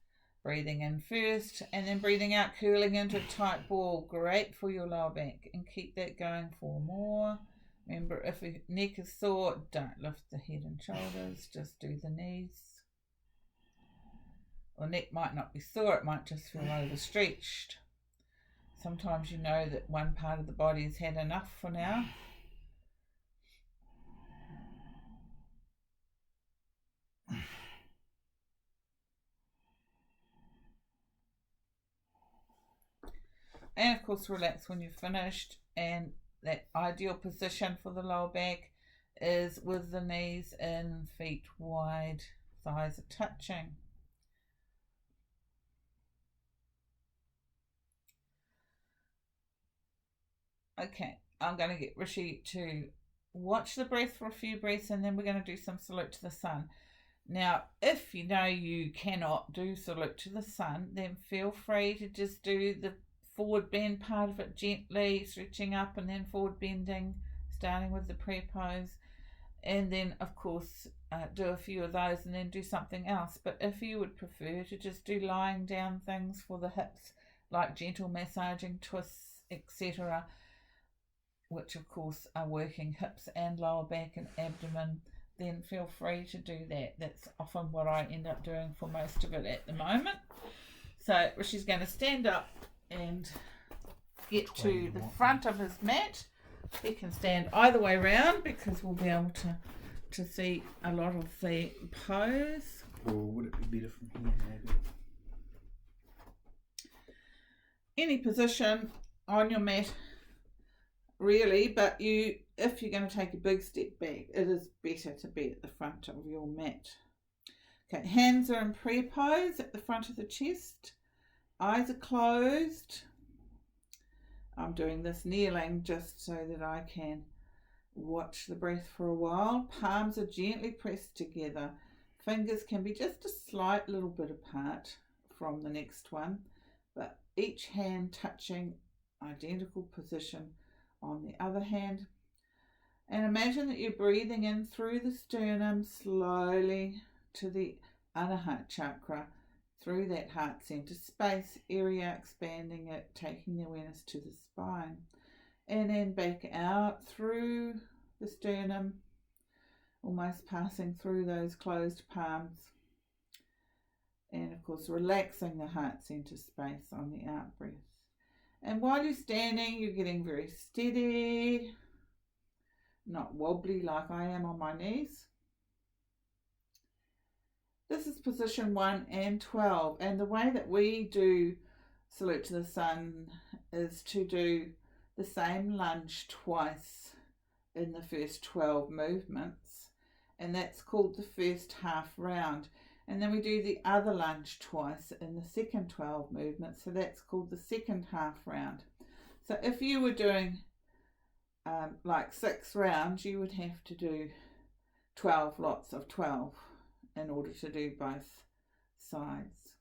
breathing in first, and then breathing out, curling into a tight ball. Great for your lower back, and keep that going for more. Remember, if your neck is sore, don't lift the head and shoulders, just do the knees. Or neck might not be sore, it might just feel overstretched. Sometimes you know that one part of the body has had enough for now. And of course relax when you're finished, and that ideal position for the lower back is with the knees in, feet wide, thighs are touching. Okay, I'm going to get Rishi to watch the breath for a few breaths, and then we're going to do some salute to the sun. Now, if you know you cannot do salute to the sun, then feel free to just do the forward bend part of it gently, stretching up and then forward bending, starting with the prayer pose, and then of course do a few of those and then do something else. But if you would prefer to just do lying down things for the hips, like gentle massaging, twists, etc., which of course are working hips and lower back and abdomen, then feel free to do that. That's often what I end up doing for most of it at the moment. So Rishi's going to stand up and get to the front of his mat. He can stand either way round because we'll be able to see a lot of the pose. Or would it be better from here maybe? Any position on your mat really, but if you're going to take a big step back, it is better to be at the front of your mat. Okay, hands are in prayer pose at the front of the chest. Eyes are closed. I'm doing this kneeling just so that I can watch the breath for a while. Palms are gently pressed together. Fingers can be just a slight little bit apart from the next one, but each hand touching identical position on the other hand. And imagine that you're breathing in through the sternum slowly to the Anahata chakra, through that heart center space area, expanding it, taking the awareness to the spine, and then back out through the sternum, almost passing through those closed palms, and of course relaxing the heart center space on the out breath. And while you're standing, you're getting very steady, not wobbly like I am on my knees. This is position 1 and 12, and the way that we do Salute to the Sun is to do the same lunge twice in the first 12 movements, and that's called the first half round. And then we do the other lunge twice in the second 12 movements, so that's called the second half round. So if you were doing like 6 rounds, you would have to do 12 lots of 12 in order to do both sides.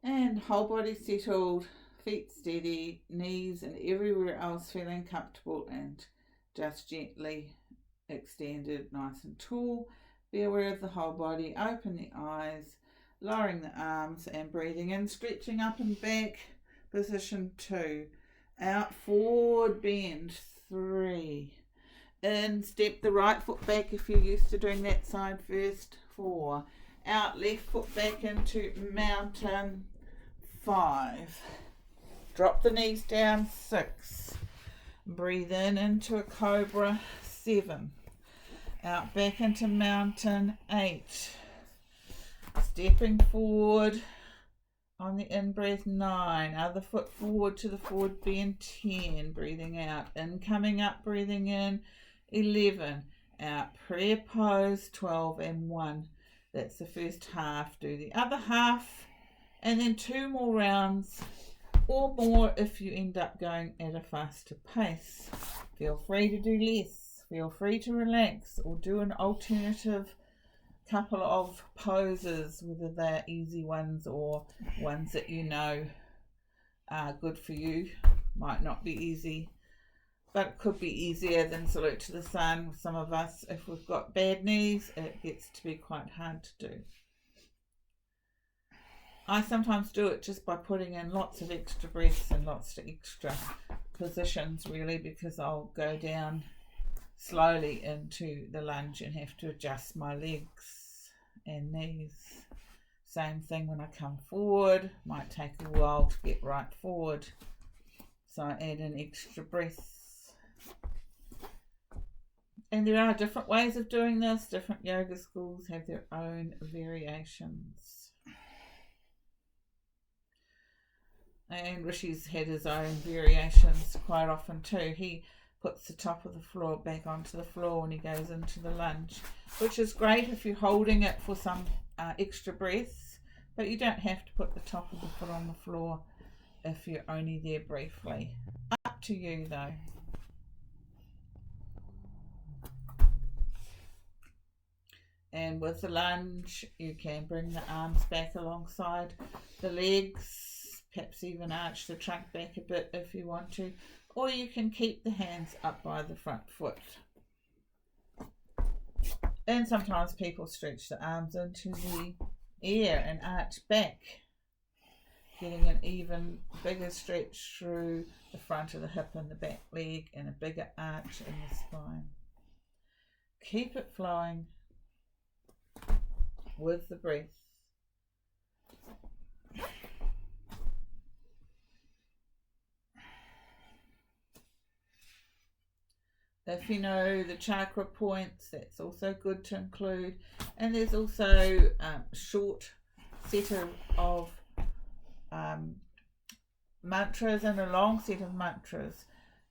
And whole body settled, feet steady, knees and everywhere else feeling comfortable and just gently extended, nice and tall. Be aware of the whole body, open the eyes, lowering the arms and breathing in, stretching up and back. Position 2, out, forward bend, 3, in, step the right foot back if you're used to doing that side first, 4, out, left foot back into mountain, 5, drop the knees down, 6, breathe in into a cobra, 7, out back into mountain, 8, stepping forward on the in-breath, 9, other foot forward to the forward bend, 10, breathing out, in, coming up, breathing in, 11, out, prayer pose, 12 and 1. That's the first half. Do the other half and then 2 more rounds or more if you end up going at a faster pace. Feel free to do less, feel free to relax or do an alternative couple of poses, whether they're easy ones or ones that you know are good for you. Might not be easy, but it could be easier than Salute to the Sun. Some of us, if we've got bad knees, it gets to be quite hard to do. I sometimes do it just by putting in lots of extra breaths and lots of extra positions, really, because I'll go down slowly into the lunge and have to adjust my legs and knees. Same thing when I come forward, might take a while to get right forward, so I add in extra breaths. And there are different ways of doing this. Different yoga schools have their own variations. And Rishi's had his own variations quite often too. He puts the top of the floor back onto the floor when he goes into the lunge, which is great if you're holding it for some extra breaths, but you don't have to put the top of the foot on the floor if you're only there briefly. Up to you though. And with the lunge, you can bring the arms back alongside the legs, perhaps even arch the trunk back a bit if you want to, or you can keep the hands up by the front foot. And sometimes people stretch the arms into the air and arch back, getting an even bigger stretch through the front of the hip and the back leg and a bigger arch in the spine. Keep it flowing with the breath. If you know the chakra points, that's also good to include. And there's also a short set of mantras and a long set of mantras.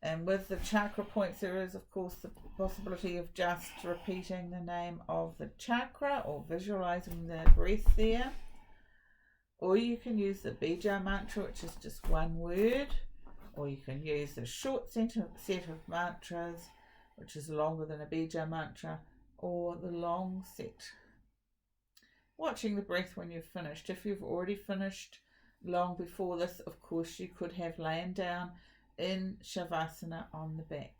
And with the chakra points, there is, of course, the possibility of just repeating the name of the chakra or visualizing the breath there. Or you can use the bija mantra, which is just one word. Or you can use the short set of mantras, which is longer than a bija mantra. or the long set. Watching the breath when you've finished. If you've already finished long before this, of course, you could have lain down in Shavasana on the back.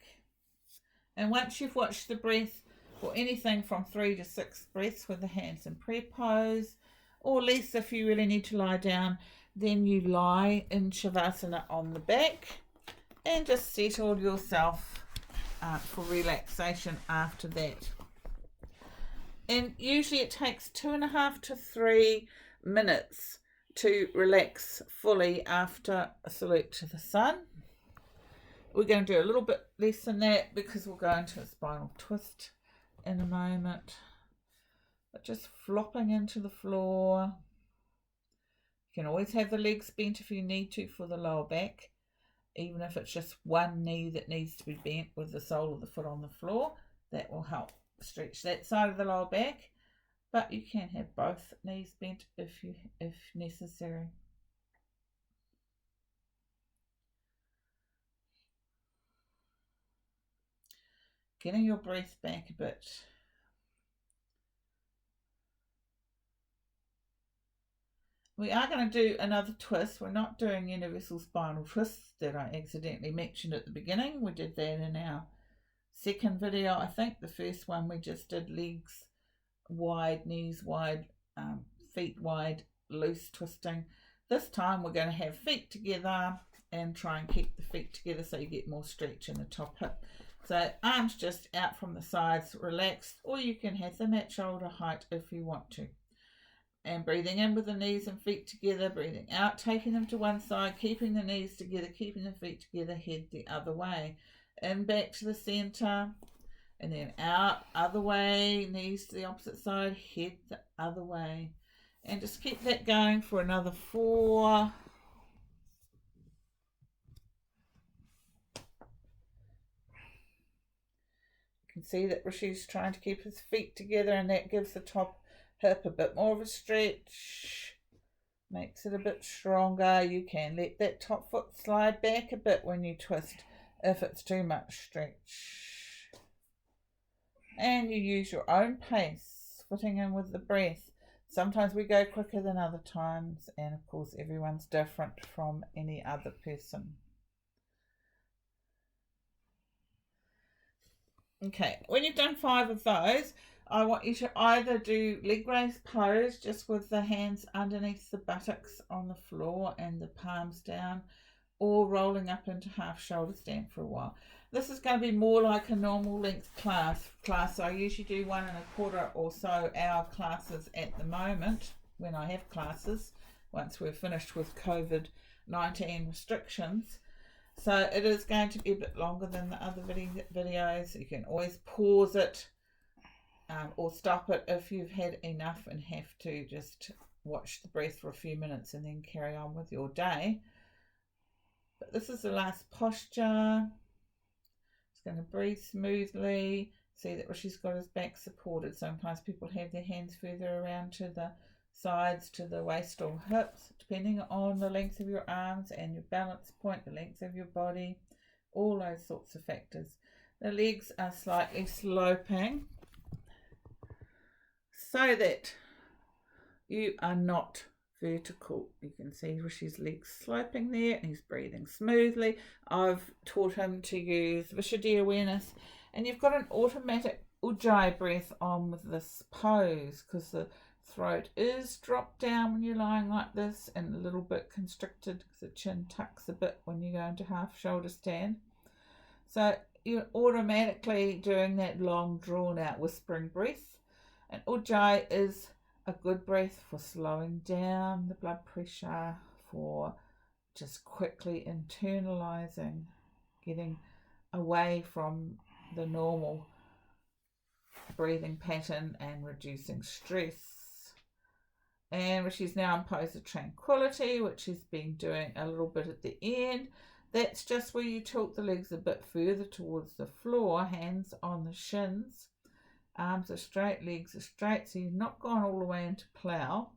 And once you've watched the breath, or anything from 3 to 6 breaths with the hands in prayer pose, or less if you really need to lie down, then you lie in Shavasana on the back and just settle yourself for relaxation after that. And usually it takes 2.5 to 3 minutes to relax fully after a salute to the sun. We're going to do a little bit less than that because we'll go into a spinal twist in a moment. But just flopping into the floor. You can always have the legs bent if you need to for the lower back, even if it's just one knee that needs to be bent with the sole of the foot on the floor. That will help stretch that side of the lower back, but you can have both knees bent if necessary. Getting your breath back a bit. We are going to do another twist. We're not doing universal spinal twists that I accidentally mentioned at the beginning. We did that in our second video, I think. The first one we just did legs wide, knees wide, feet wide, loose twisting. This time we're going to have feet together and try and keep the feet together so you get more stretch in the top hip. So arms just out from the sides, relaxed, or you can have them at shoulder height if you want to. And breathing in with the knees and feet together, breathing out, taking them to one side, keeping the knees together, keeping the feet together, head the other way. In back to the center, and then out, other way, knees to the opposite side, head the other way. And just keep that going for another 4. You can see that Rishi's trying to keep his feet together, and that gives the top hip a bit more of a stretch, makes it a bit stronger. You can let that top foot slide back a bit when you twist if it's too much stretch. And you use your own pace, fitting in with the breath. Sometimes we go quicker than other times, and of course everyone's different from any other person. Okay, when you've done 5 of those, I want you to either do leg raise pose just with the hands underneath the buttocks on the floor and the palms down, or rolling up into half shoulder stand for a while. This is going to be more like a normal length class. I usually do 1.25 or so hour classes at the moment when I have classes, once we're finished with COVID-19 restrictions. So it is going to be a bit longer than the other videos. You can always pause it or stop it if you've had enough and have to just watch the breath for a few minutes and then carry on with your day. But this is the last posture. Just going to breathe smoothly. See that Rishi's got his back supported. Sometimes people have their hands further around to the sides, to the waist or hips, depending on the length of your arms and your balance point, the length of your body, all those sorts of factors. The legs are slightly sloping so that you are not vertical. You can see Rishi's legs sloping there and he's breathing smoothly. I've taught him to use Vishuddhi awareness, and you've got an automatic Ujjayi breath on with this pose because the throat is dropped down when you're lying like this and a little bit constricted because the chin tucks a bit when you go into half shoulder stand. So you're automatically doing that long drawn out whispering breath. And Ujjayi is a good breath for slowing down the blood pressure, for just quickly internalizing, getting away from the normal breathing pattern and reducing stress. And Rishi's now in pose of tranquility, which he's been doing a little bit at the end. That's just where you tilt the legs a bit further towards the floor, hands on the shins. Arms are straight, legs are straight, so you've not gone all the way into plough.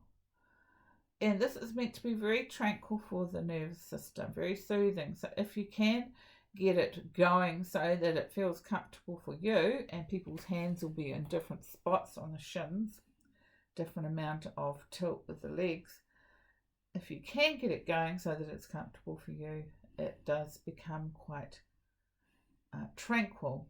And this is meant to be very tranquil for the nervous system, very soothing. So if you can, get it going so that it feels comfortable for you, and people's hands will be in different spots on the shins, different amount of tilt with the legs. If you can get it going so that it's comfortable for you, it does become quite tranquil.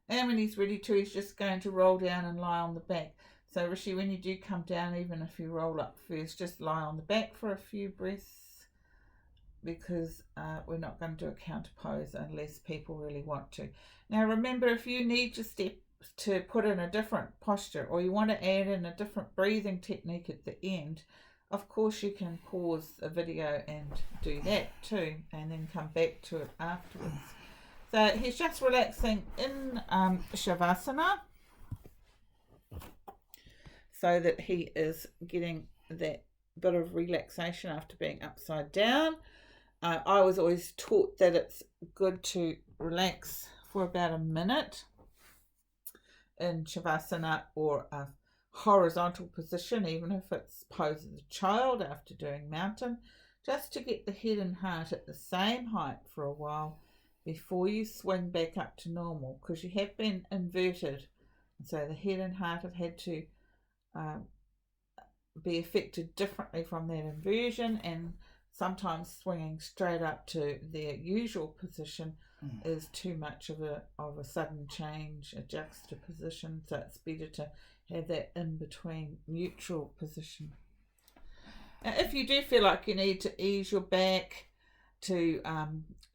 And when he's ready to, he's just going to roll down and lie on the back. So Rishi, when you do come down, even if you roll up first, just lie on the back for a few breaths, because we're not going to do a counter pose unless people really want to. Now remember, if you need to put in a different posture, or you want to add in a different breathing technique at the end, of course you can pause the video and do that too, and then come back to it afterwards. So he's just relaxing in Shavasana, so that he is getting that bit of relaxation after being upside down. I was always taught that it's good to relax for about a minute in Shavasana, or a horizontal position, even if it's pose as a child after doing mountain, just to get the head and heart at the same height for a while before you swing back up to normal, because you have been inverted, and so the head and heart have had to be affected differently from that inversion, and sometimes swinging straight up to their usual position is too much of a sudden change, a juxtaposition. So it's better to have that in between neutral position. Now, if you do feel like you need to ease your back, to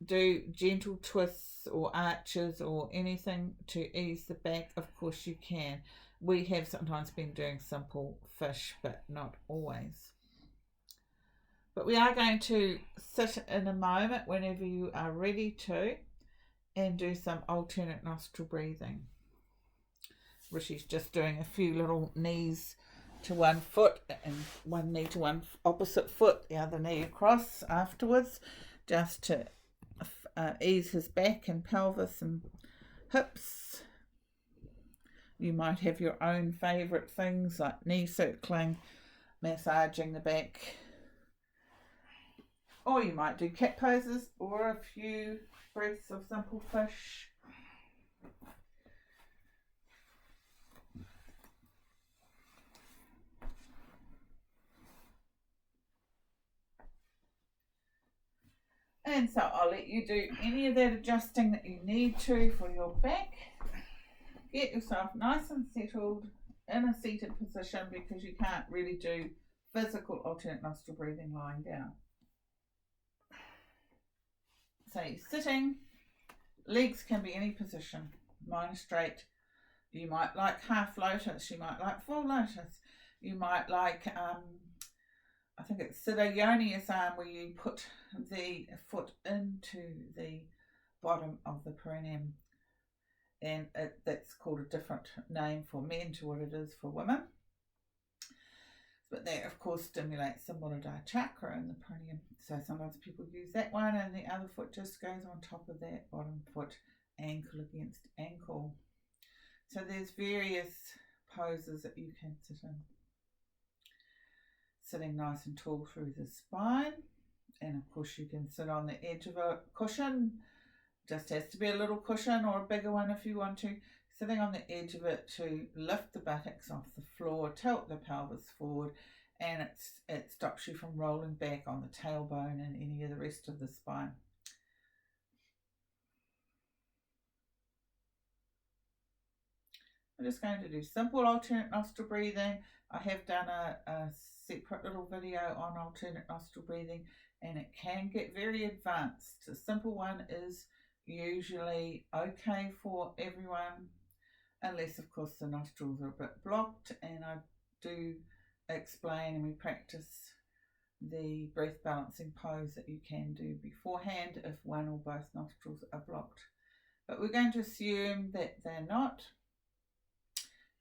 do gentle twists or arches or anything to ease the back, of course you can. We have sometimes been doing simple fish, but not always. But we are going to sit in a moment whenever you are ready to, and do some alternate nostril breathing. Rishi's just doing a few little knees to one foot, and one knee to one opposite foot, the other knee across afterwards, just to ease his back and pelvis and hips. You might have your own favourite things like knee circling, massaging the back, or you might do cat poses or a few breaths of simple fish. And so I'll let you do any of that adjusting that you need to for your back. Get yourself nice and settled in a seated position, because you can't really do physical alternate nostril breathing lying down. So you're sitting, legs can be any position. Mine are straight. You might like half lotus, you might like full lotus, you might like I think it's Siddha Yoni Asana, where you put the foot into the bottom of the perineum, and that's called a different name for men to what it is for women. But that, of course, stimulates the Muladhara chakra in the perineum. So sometimes people use that one, and the other foot just goes on top of that bottom foot, ankle against ankle. So there's various poses that you can sit in. Sitting nice and tall through the spine, and of course you can sit on the edge of a cushion. Just has to be a little cushion, or a bigger one if you want to. Sitting on the edge of it to lift the buttocks off the floor, tilt the pelvis forward, and it stops you from rolling back on the tailbone and any of the rest of the spine. I'm just going to do simple alternate nostril breathing. I have done a separate little video on alternate nostril breathing, and it can get very advanced. The simple one is usually okay for everyone, unless of course the nostrils are a bit blocked, and I do explain and we practice the breath balancing pose that you can do beforehand if one or both nostrils are blocked. But we're going to assume that they're not.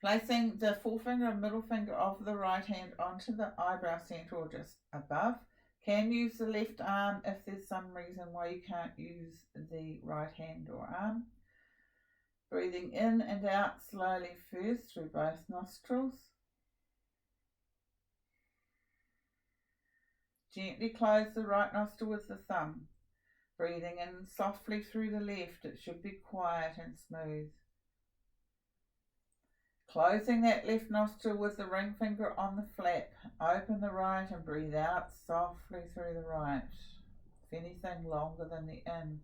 Placing the forefinger and middle finger of the right hand onto the eyebrow centre or just above. Can use the left arm if there's some reason why you can't use the right hand or arm. Breathing in and out slowly first through both nostrils. Gently close the right nostril with the thumb. Breathing in softly through the left. It should be quiet and smooth. Closing that left nostril with the ring finger on the flap. Open the right and breathe out softly through the right. If anything, longer than the in.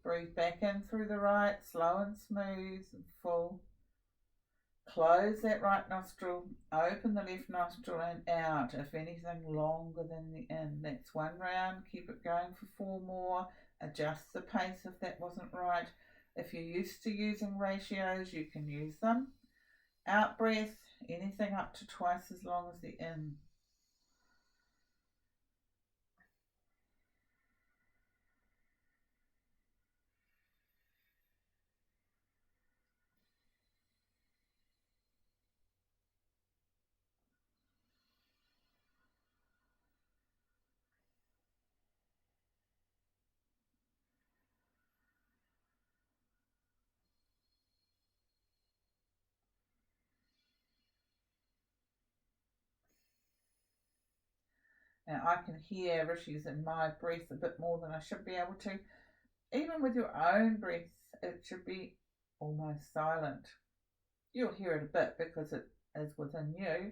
Breathe back in through the right, slow and smooth and full. Close that right nostril, open the left nostril and out, if anything, longer than the in. That's one round. Keep it going for 4 more. Adjust the pace if that wasn't right. If you're used to using ratios, you can use them. Out breath, anything up to twice as long as the in. Now I can hear Rishi's in my breath a bit more than I should be able to. Even with your own breath, it should be almost silent. You'll hear it a bit because it is within you,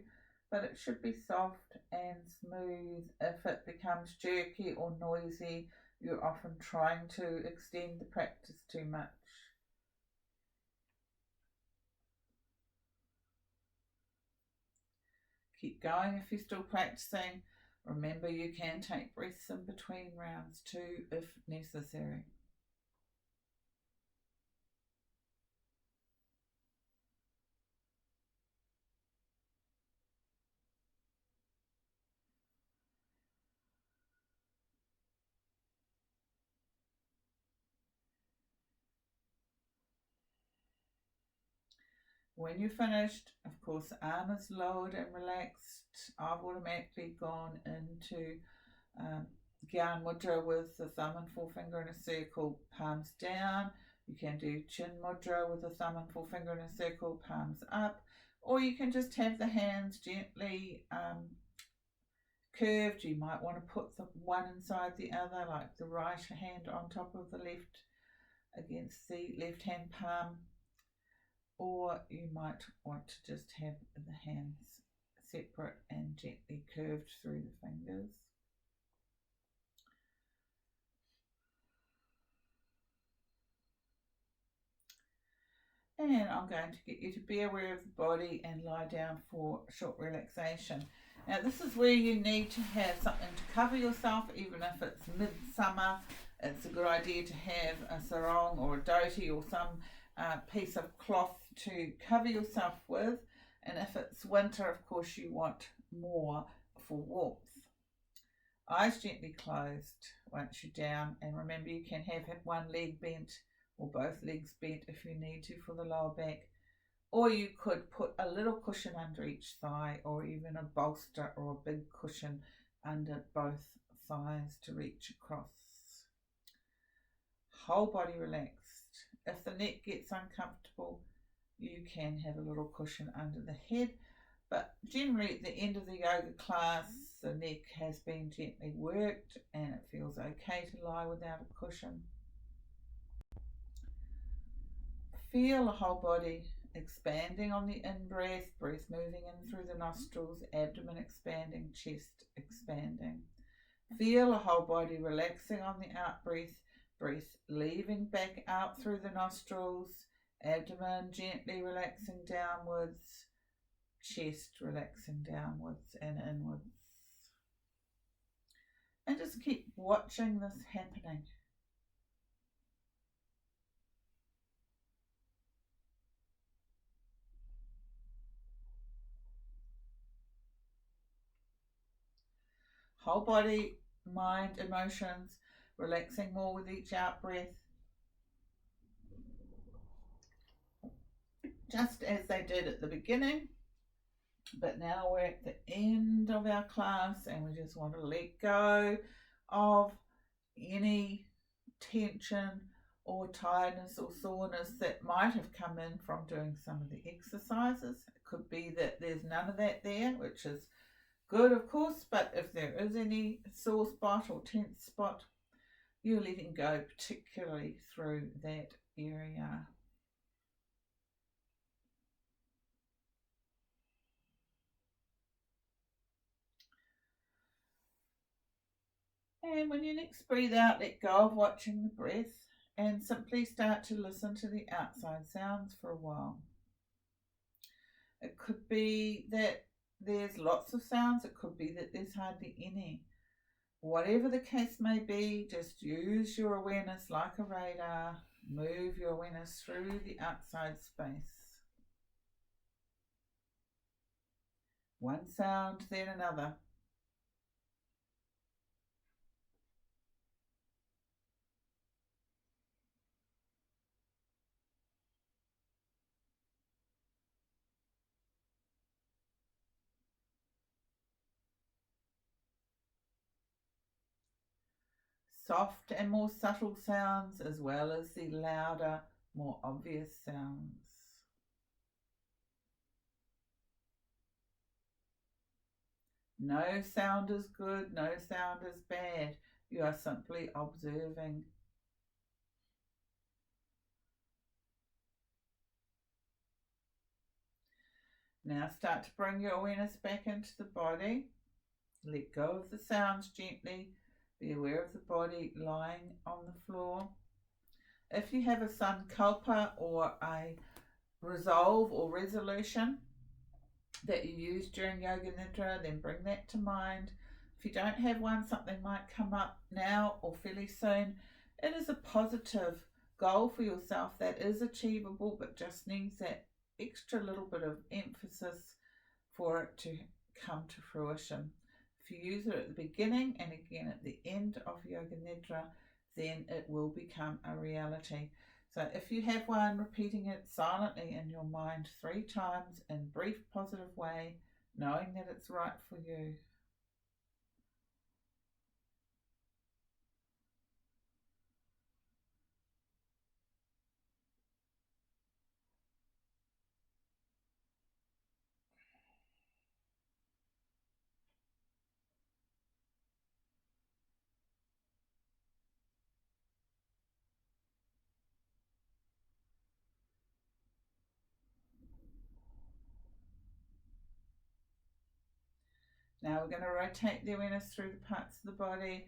but it should be soft and smooth. If it becomes jerky or noisy, you're often trying to extend the practice too much. Keep going if you're still practicing. Remember, you can take breaths in between rounds too if necessary. When you're finished, of course, arm is lowered and relaxed. I've automatically gone into Gyan Mudra with the thumb and forefinger in a circle, palms down. You can do Chin Mudra with the thumb and forefinger in a circle, palms up. Or you can just have the hands gently curved. You might want to put the one inside the other, like the right hand on top of the left against the left hand palm. Or you might want to just have the hands separate and gently curved through the fingers. And I'm going to get you to be aware of the body and lie down for short relaxation. Now this is where you need to have something to cover yourself, even if it's midsummer. It's a good idea to have a sarong or a dhoti or some piece of cloth to cover yourself with, and if it's winter, of course, you want more for warmth. Eyes gently closed once you're down, and remember you can have one leg bent or both legs bent if you need to for the lower back, or you could put a little cushion under each thigh, or even a bolster or a big cushion under both thighs to reach across. Whole body relaxed. If the neck gets uncomfortable, you can have a little cushion under the head, but generally at the end of the yoga class, the neck has been gently worked and it feels okay to lie without a cushion. Feel the whole body expanding on the in-breath, breath moving in through the nostrils, abdomen expanding, chest expanding. Feel the whole body relaxing on the out-breath, breath leaving back out through the nostrils, abdomen gently relaxing downwards, chest relaxing downwards and inwards. And just keep watching this happening. Whole body, mind, emotions relaxing more with each out breath. Just as they did at the beginning, but now we're at the end of our class and we just want to let go of any tension or tiredness or soreness that might have come in from doing some of the exercises. It could be that there's none of that there, which is good, of course, but if there is any sore spot or tense spot, you're letting go, particularly through that area. And when you next breathe out, let go of watching the breath and simply start to listen to the outside sounds for a while. It could be that there's lots of sounds, it could be that there's hardly any. Whatever the case may be, just use your awareness like a radar, move your awareness through the outside space. One sound, then another. Soft and more subtle sounds, as well as the louder, more obvious sounds. No sound is good, no sound is bad. You are simply observing. Now start to bring your awareness back into the body. Let go of the sounds gently. Be aware of the body lying on the floor. If you have a sankalpa or a resolve or resolution that you use during Yoga Nidra, then bring that to mind. If you don't have one, something might come up now or fairly soon. It is a positive goal for yourself that is achievable, but just needs that extra little bit of emphasis for it to come to fruition. If you use it at the beginning and again at the end of Yoga Nidra, then it will become a reality. So if you have one, repeating it silently in your mind 3 times in brief positive way, knowing that it's right for you. Now we're going to rotate the awareness through the parts of the body.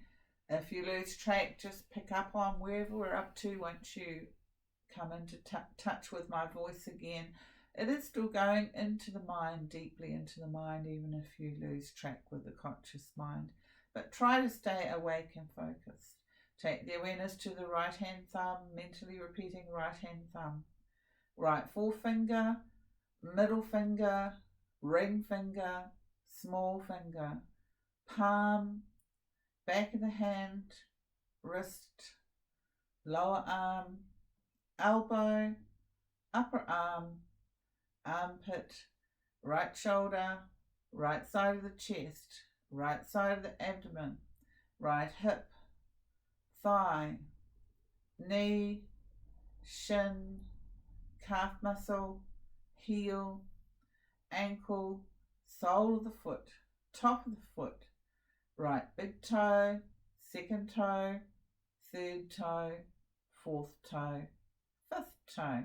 If you lose track, just pick up on wherever we're up to once you come into touch with my voice again. It is still going into the mind, deeply into the mind, even if you lose track with the conscious mind. But try to stay awake and focused. Take the awareness to the right hand thumb, mentally repeating right hand thumb. Right forefinger, middle finger, ring finger, small finger, palm, back of the hand, wrist, lower arm, elbow, upper arm, armpit, right shoulder, right side of the chest, right side of the abdomen, right hip, thigh, knee, shin, calf muscle, heel, ankle, sole of the foot, top of the foot, right big toe, second toe, third toe, fourth toe, fifth toe.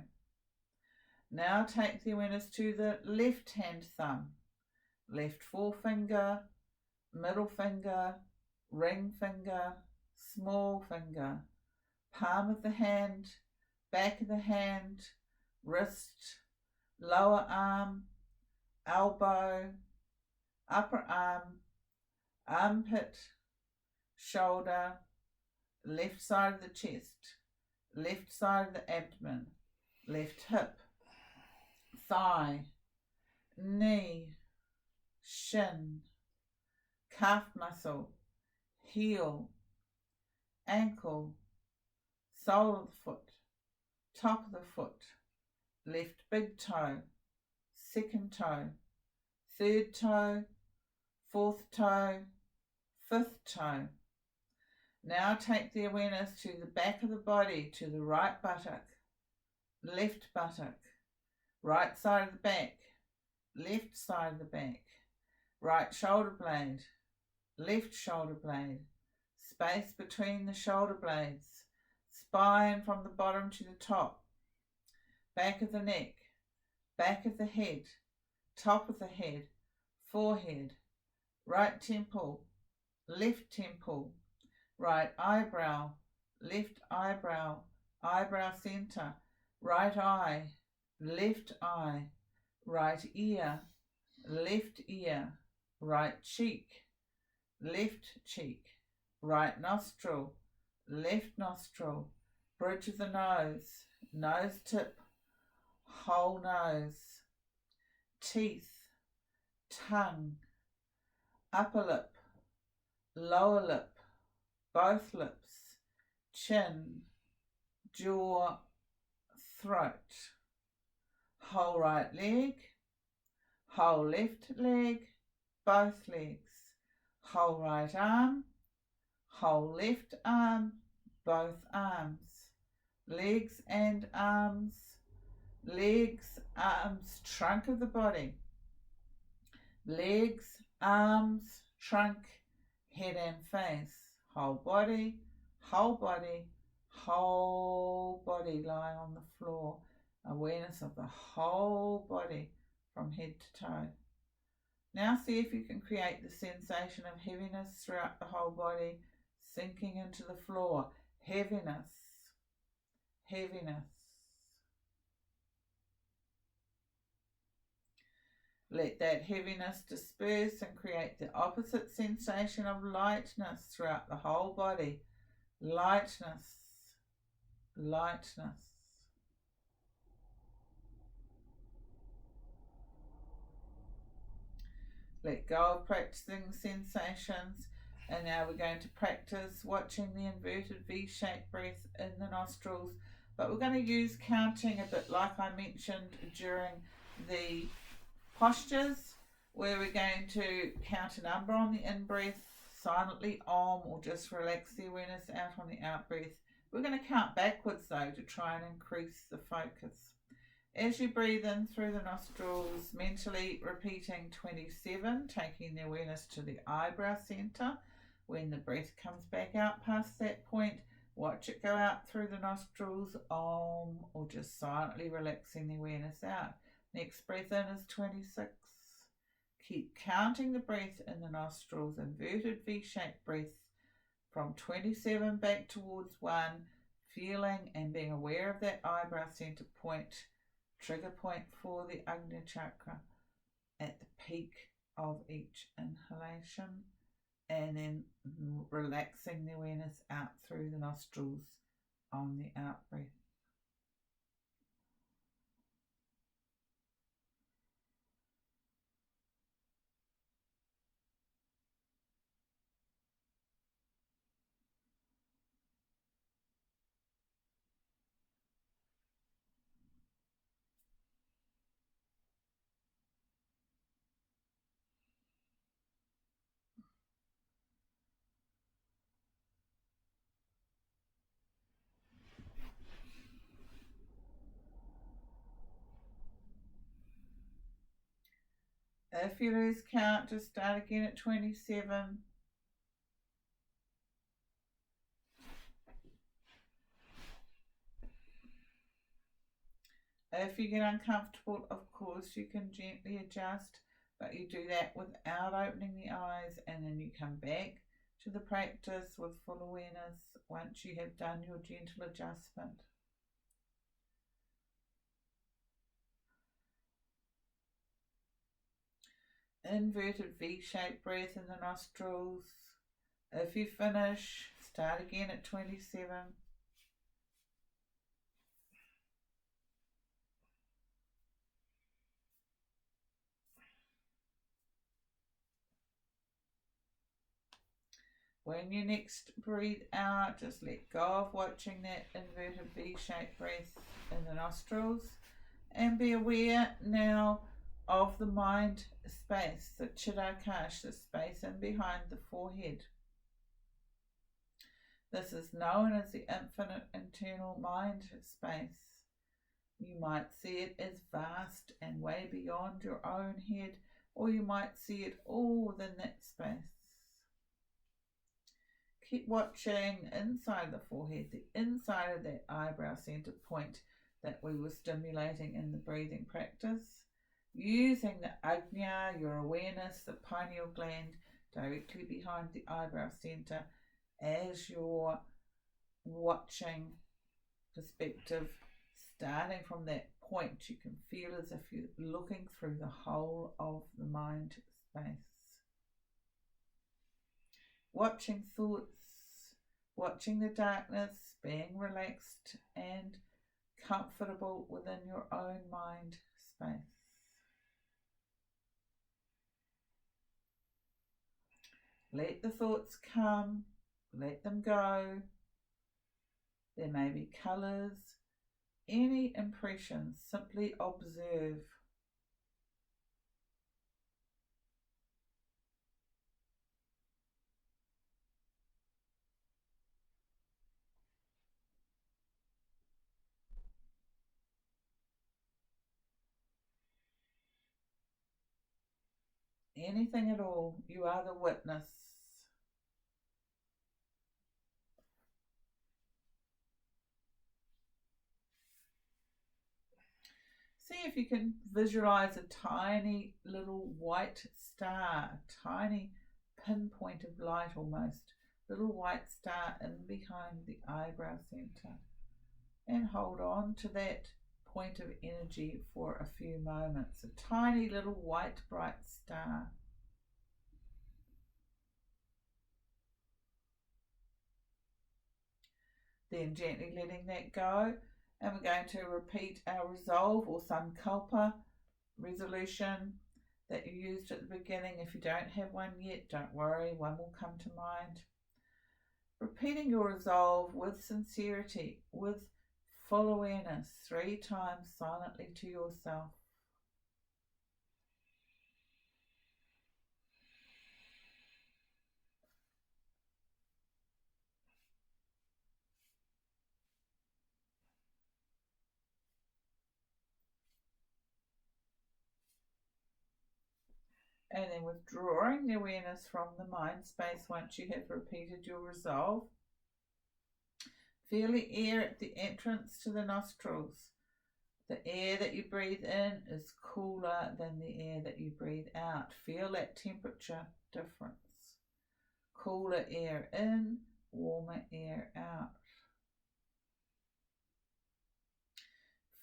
Now take the awareness to the left hand thumb, left forefinger, middle finger, ring finger, small finger, palm of the hand, back of the hand, wrist, lower arm, elbow, upper arm, armpit, shoulder, left side of the chest, left side of the abdomen, left hip, thigh, knee, shin, calf muscle, heel, ankle, sole of the foot, top of the foot, left big toe, second toe, third toe, fourth toe, fifth toe. Now take the awareness to the back of the body, to the right buttock, left buttock, right side of the back, left side of the back, right shoulder blade, left shoulder blade, space between the shoulder blades, spine from the bottom to the top, back of the neck, back of the head, top of the head, forehead, right temple, left temple, right eyebrow, left eyebrow, eyebrow center, right eye, left eye, right ear, left ear, right cheek, left cheek, right nostril, left nostril, bridge of the nose, nose tip, whole nose, teeth, tongue, upper lip, lower lip, both lips, chin, jaw, throat, whole right leg, whole left leg, both legs, whole right arm, whole left arm, both arms, legs and arms, legs, arms, trunk of the body, legs, arms, trunk, head and face, whole body, whole body, whole body lie on the floor, awareness of the whole body from head to toe. Now see if you can create the sensation of heaviness throughout the whole body, sinking into the floor, heaviness, heaviness. Let that heaviness disperse and create the opposite sensation of lightness throughout the whole body. Lightness, lightness. Let go of practicing sensations, and now we're going to practice watching the inverted V-shaped breath in the nostrils, but we're going to use counting a bit like I mentioned during the postures, where we're going to count a number on the in-breath, silently Om, or just relax the awareness out on the out-breath. We're going to count backwards though to try and increase the focus. As you breathe in through the nostrils, mentally repeating 27, taking the awareness to the eyebrow center. When the breath comes back out past that point, watch it go out through the nostrils, Om, or just silently relaxing the awareness out. Next breath in is 26. Keep counting the breath in the nostrils, inverted V-shaped breath from 27 back towards 1, feeling and being aware of that eyebrow center point, trigger point for the Agnya chakra at the peak of each inhalation, and then relaxing the awareness out through the nostrils on the out breath. If you lose count, just start again at 27. If you get uncomfortable, of course, you can gently adjust, but you do that without opening the eyes, and then you come back to the practice with full awareness once you have done your gentle adjustment. Inverted V-shaped breath in the nostrils. If you finish, start again at 27. When you next breathe out, just let go of watching that inverted V-shaped breath in the nostrils, and be aware now of the mind space, the Chittakash, the space in behind the forehead. This is known as the infinite internal mind space. You might see it as vast and way beyond your own head, or you might see it all within that space. Keep watching inside the forehead, the inside of that eyebrow centre point that we were stimulating in the breathing practice, using the ajna, your awareness, the pineal gland directly behind the eyebrow centre as you're watching perspective. Starting from that point, you can feel as if you're looking through the whole of the mind space. Watching thoughts, watching the darkness, being relaxed and comfortable within your own mind space. Let the thoughts come, let them go. There may be colours, any impressions, simply observe. Anything at all, you are the witness. See if you can visualize a tiny little white star, a tiny pinpoint of light almost, little white star in behind the eyebrow center. And hold on to that point of energy for a few moments, a tiny little white bright star. Then gently letting that go, and we're going to repeat our resolve or sankalpa resolution that you used at the beginning. If you don't have one yet, don't worry, one will come to mind. Repeating your resolve with sincerity, with full awareness, 3 times silently to yourself. And then withdrawing the awareness from the mind space once you have repeated your resolve. Feel the air at the entrance to the nostrils. The air that you breathe in is cooler than the air that you breathe out. Feel that temperature difference. Cooler air in, warmer air out.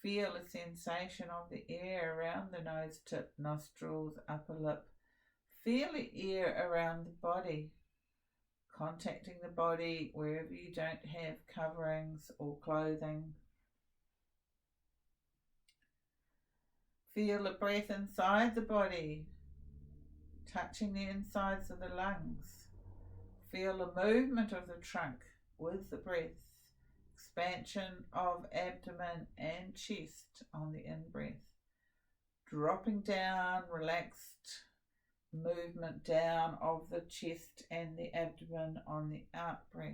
Feel the sensation of the air around the nose tip, nostrils, upper lip. Feel the air around the body, contacting the body wherever you don't have coverings or clothing. Feel the breath inside the body, touching the insides of the lungs. Feel the movement of the trunk with the breath, expansion of abdomen and chest on the in-breath. Dropping down, relaxed movement down of the chest and the abdomen on the out-breath.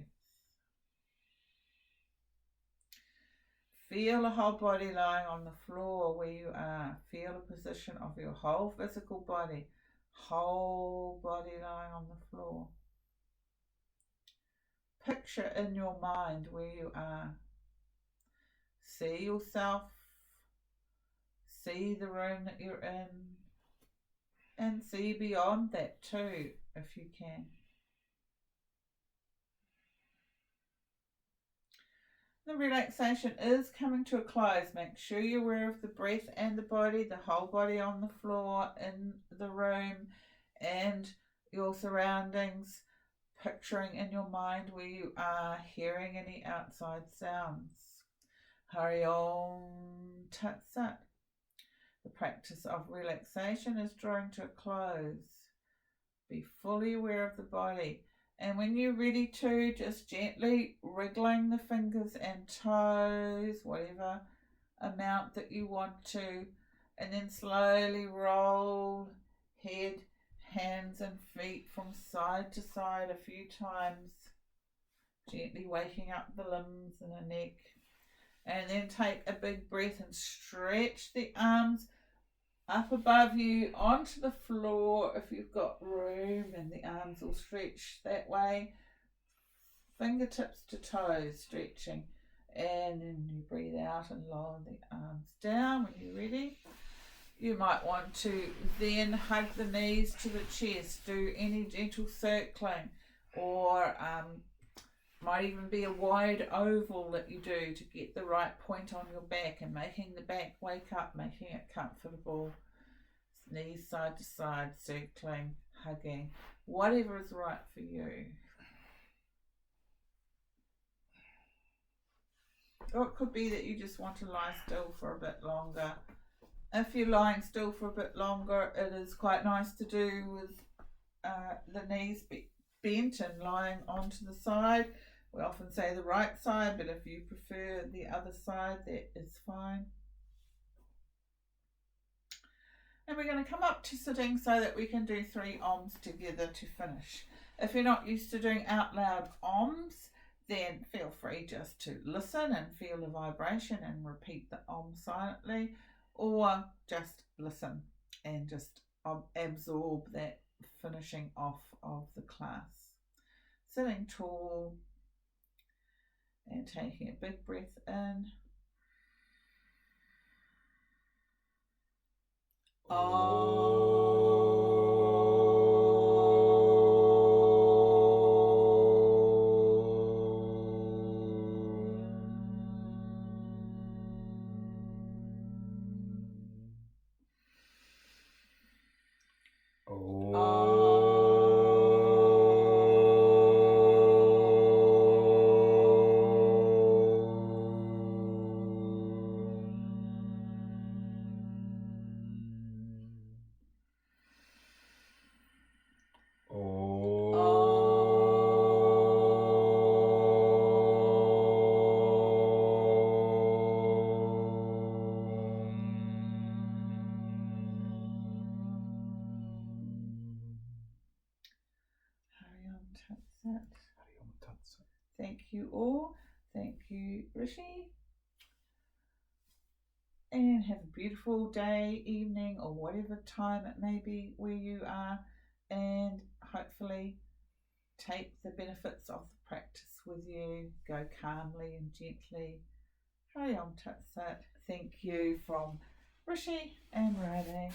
Feel the whole body lying on the floor where you are. Feel the position of your whole physical body, whole body lying on the floor. Picture in your mind where you are. See yourself, see the room that you're in, and see beyond that too, if you can. The relaxation is coming to a close. Make sure you're aware of the breath and the body, the whole body on the floor, in the room, and your surroundings. Picturing in your mind where you are, hearing any outside sounds. Hari Om Tat Sat. The practice of relaxation is drawing to a close. Be fully aware of the body. And when you're ready to, just gently wriggling the fingers and toes, whatever amount that you want to, and then slowly roll head, hands and feet from side to side a few times, gently waking up the limbs and the neck. And then take a big breath and stretch the arms up above you onto the floor if you've got room, and the arms will stretch that way. Fingertips to toes stretching. And then you breathe out and lower the arms down when you're ready. You might want to then hug the knees to the chest, do any gentle circling, or might even be a wide oval that you do to get the right point on your back and making the back wake up, making it comfortable. Knees side to side, circling, hugging, whatever is right for you. Or it could be that you just want to lie still for a bit longer. If you're lying still for a bit longer, it is quite nice to do with the knees bent and lying onto the side. We often say the right side, but if you prefer the other side, that is fine. And we're going to come up to sitting so that we can do 3 Oms together to finish. If you're not used to doing out loud Oms, then feel free just to listen and feel the vibration and repeat the Om silently, or just listen and just absorb that finishing off of the class. Sitting tall and taking a big breath in. Thank you all. Thank you, Rishi. And have a beautiful day, evening, or whatever time it may be where you are. And hopefully take the benefits of the practice with you. Go calmly and gently. Hari Om Tat Sat. Thank you from Rishi and Radhe.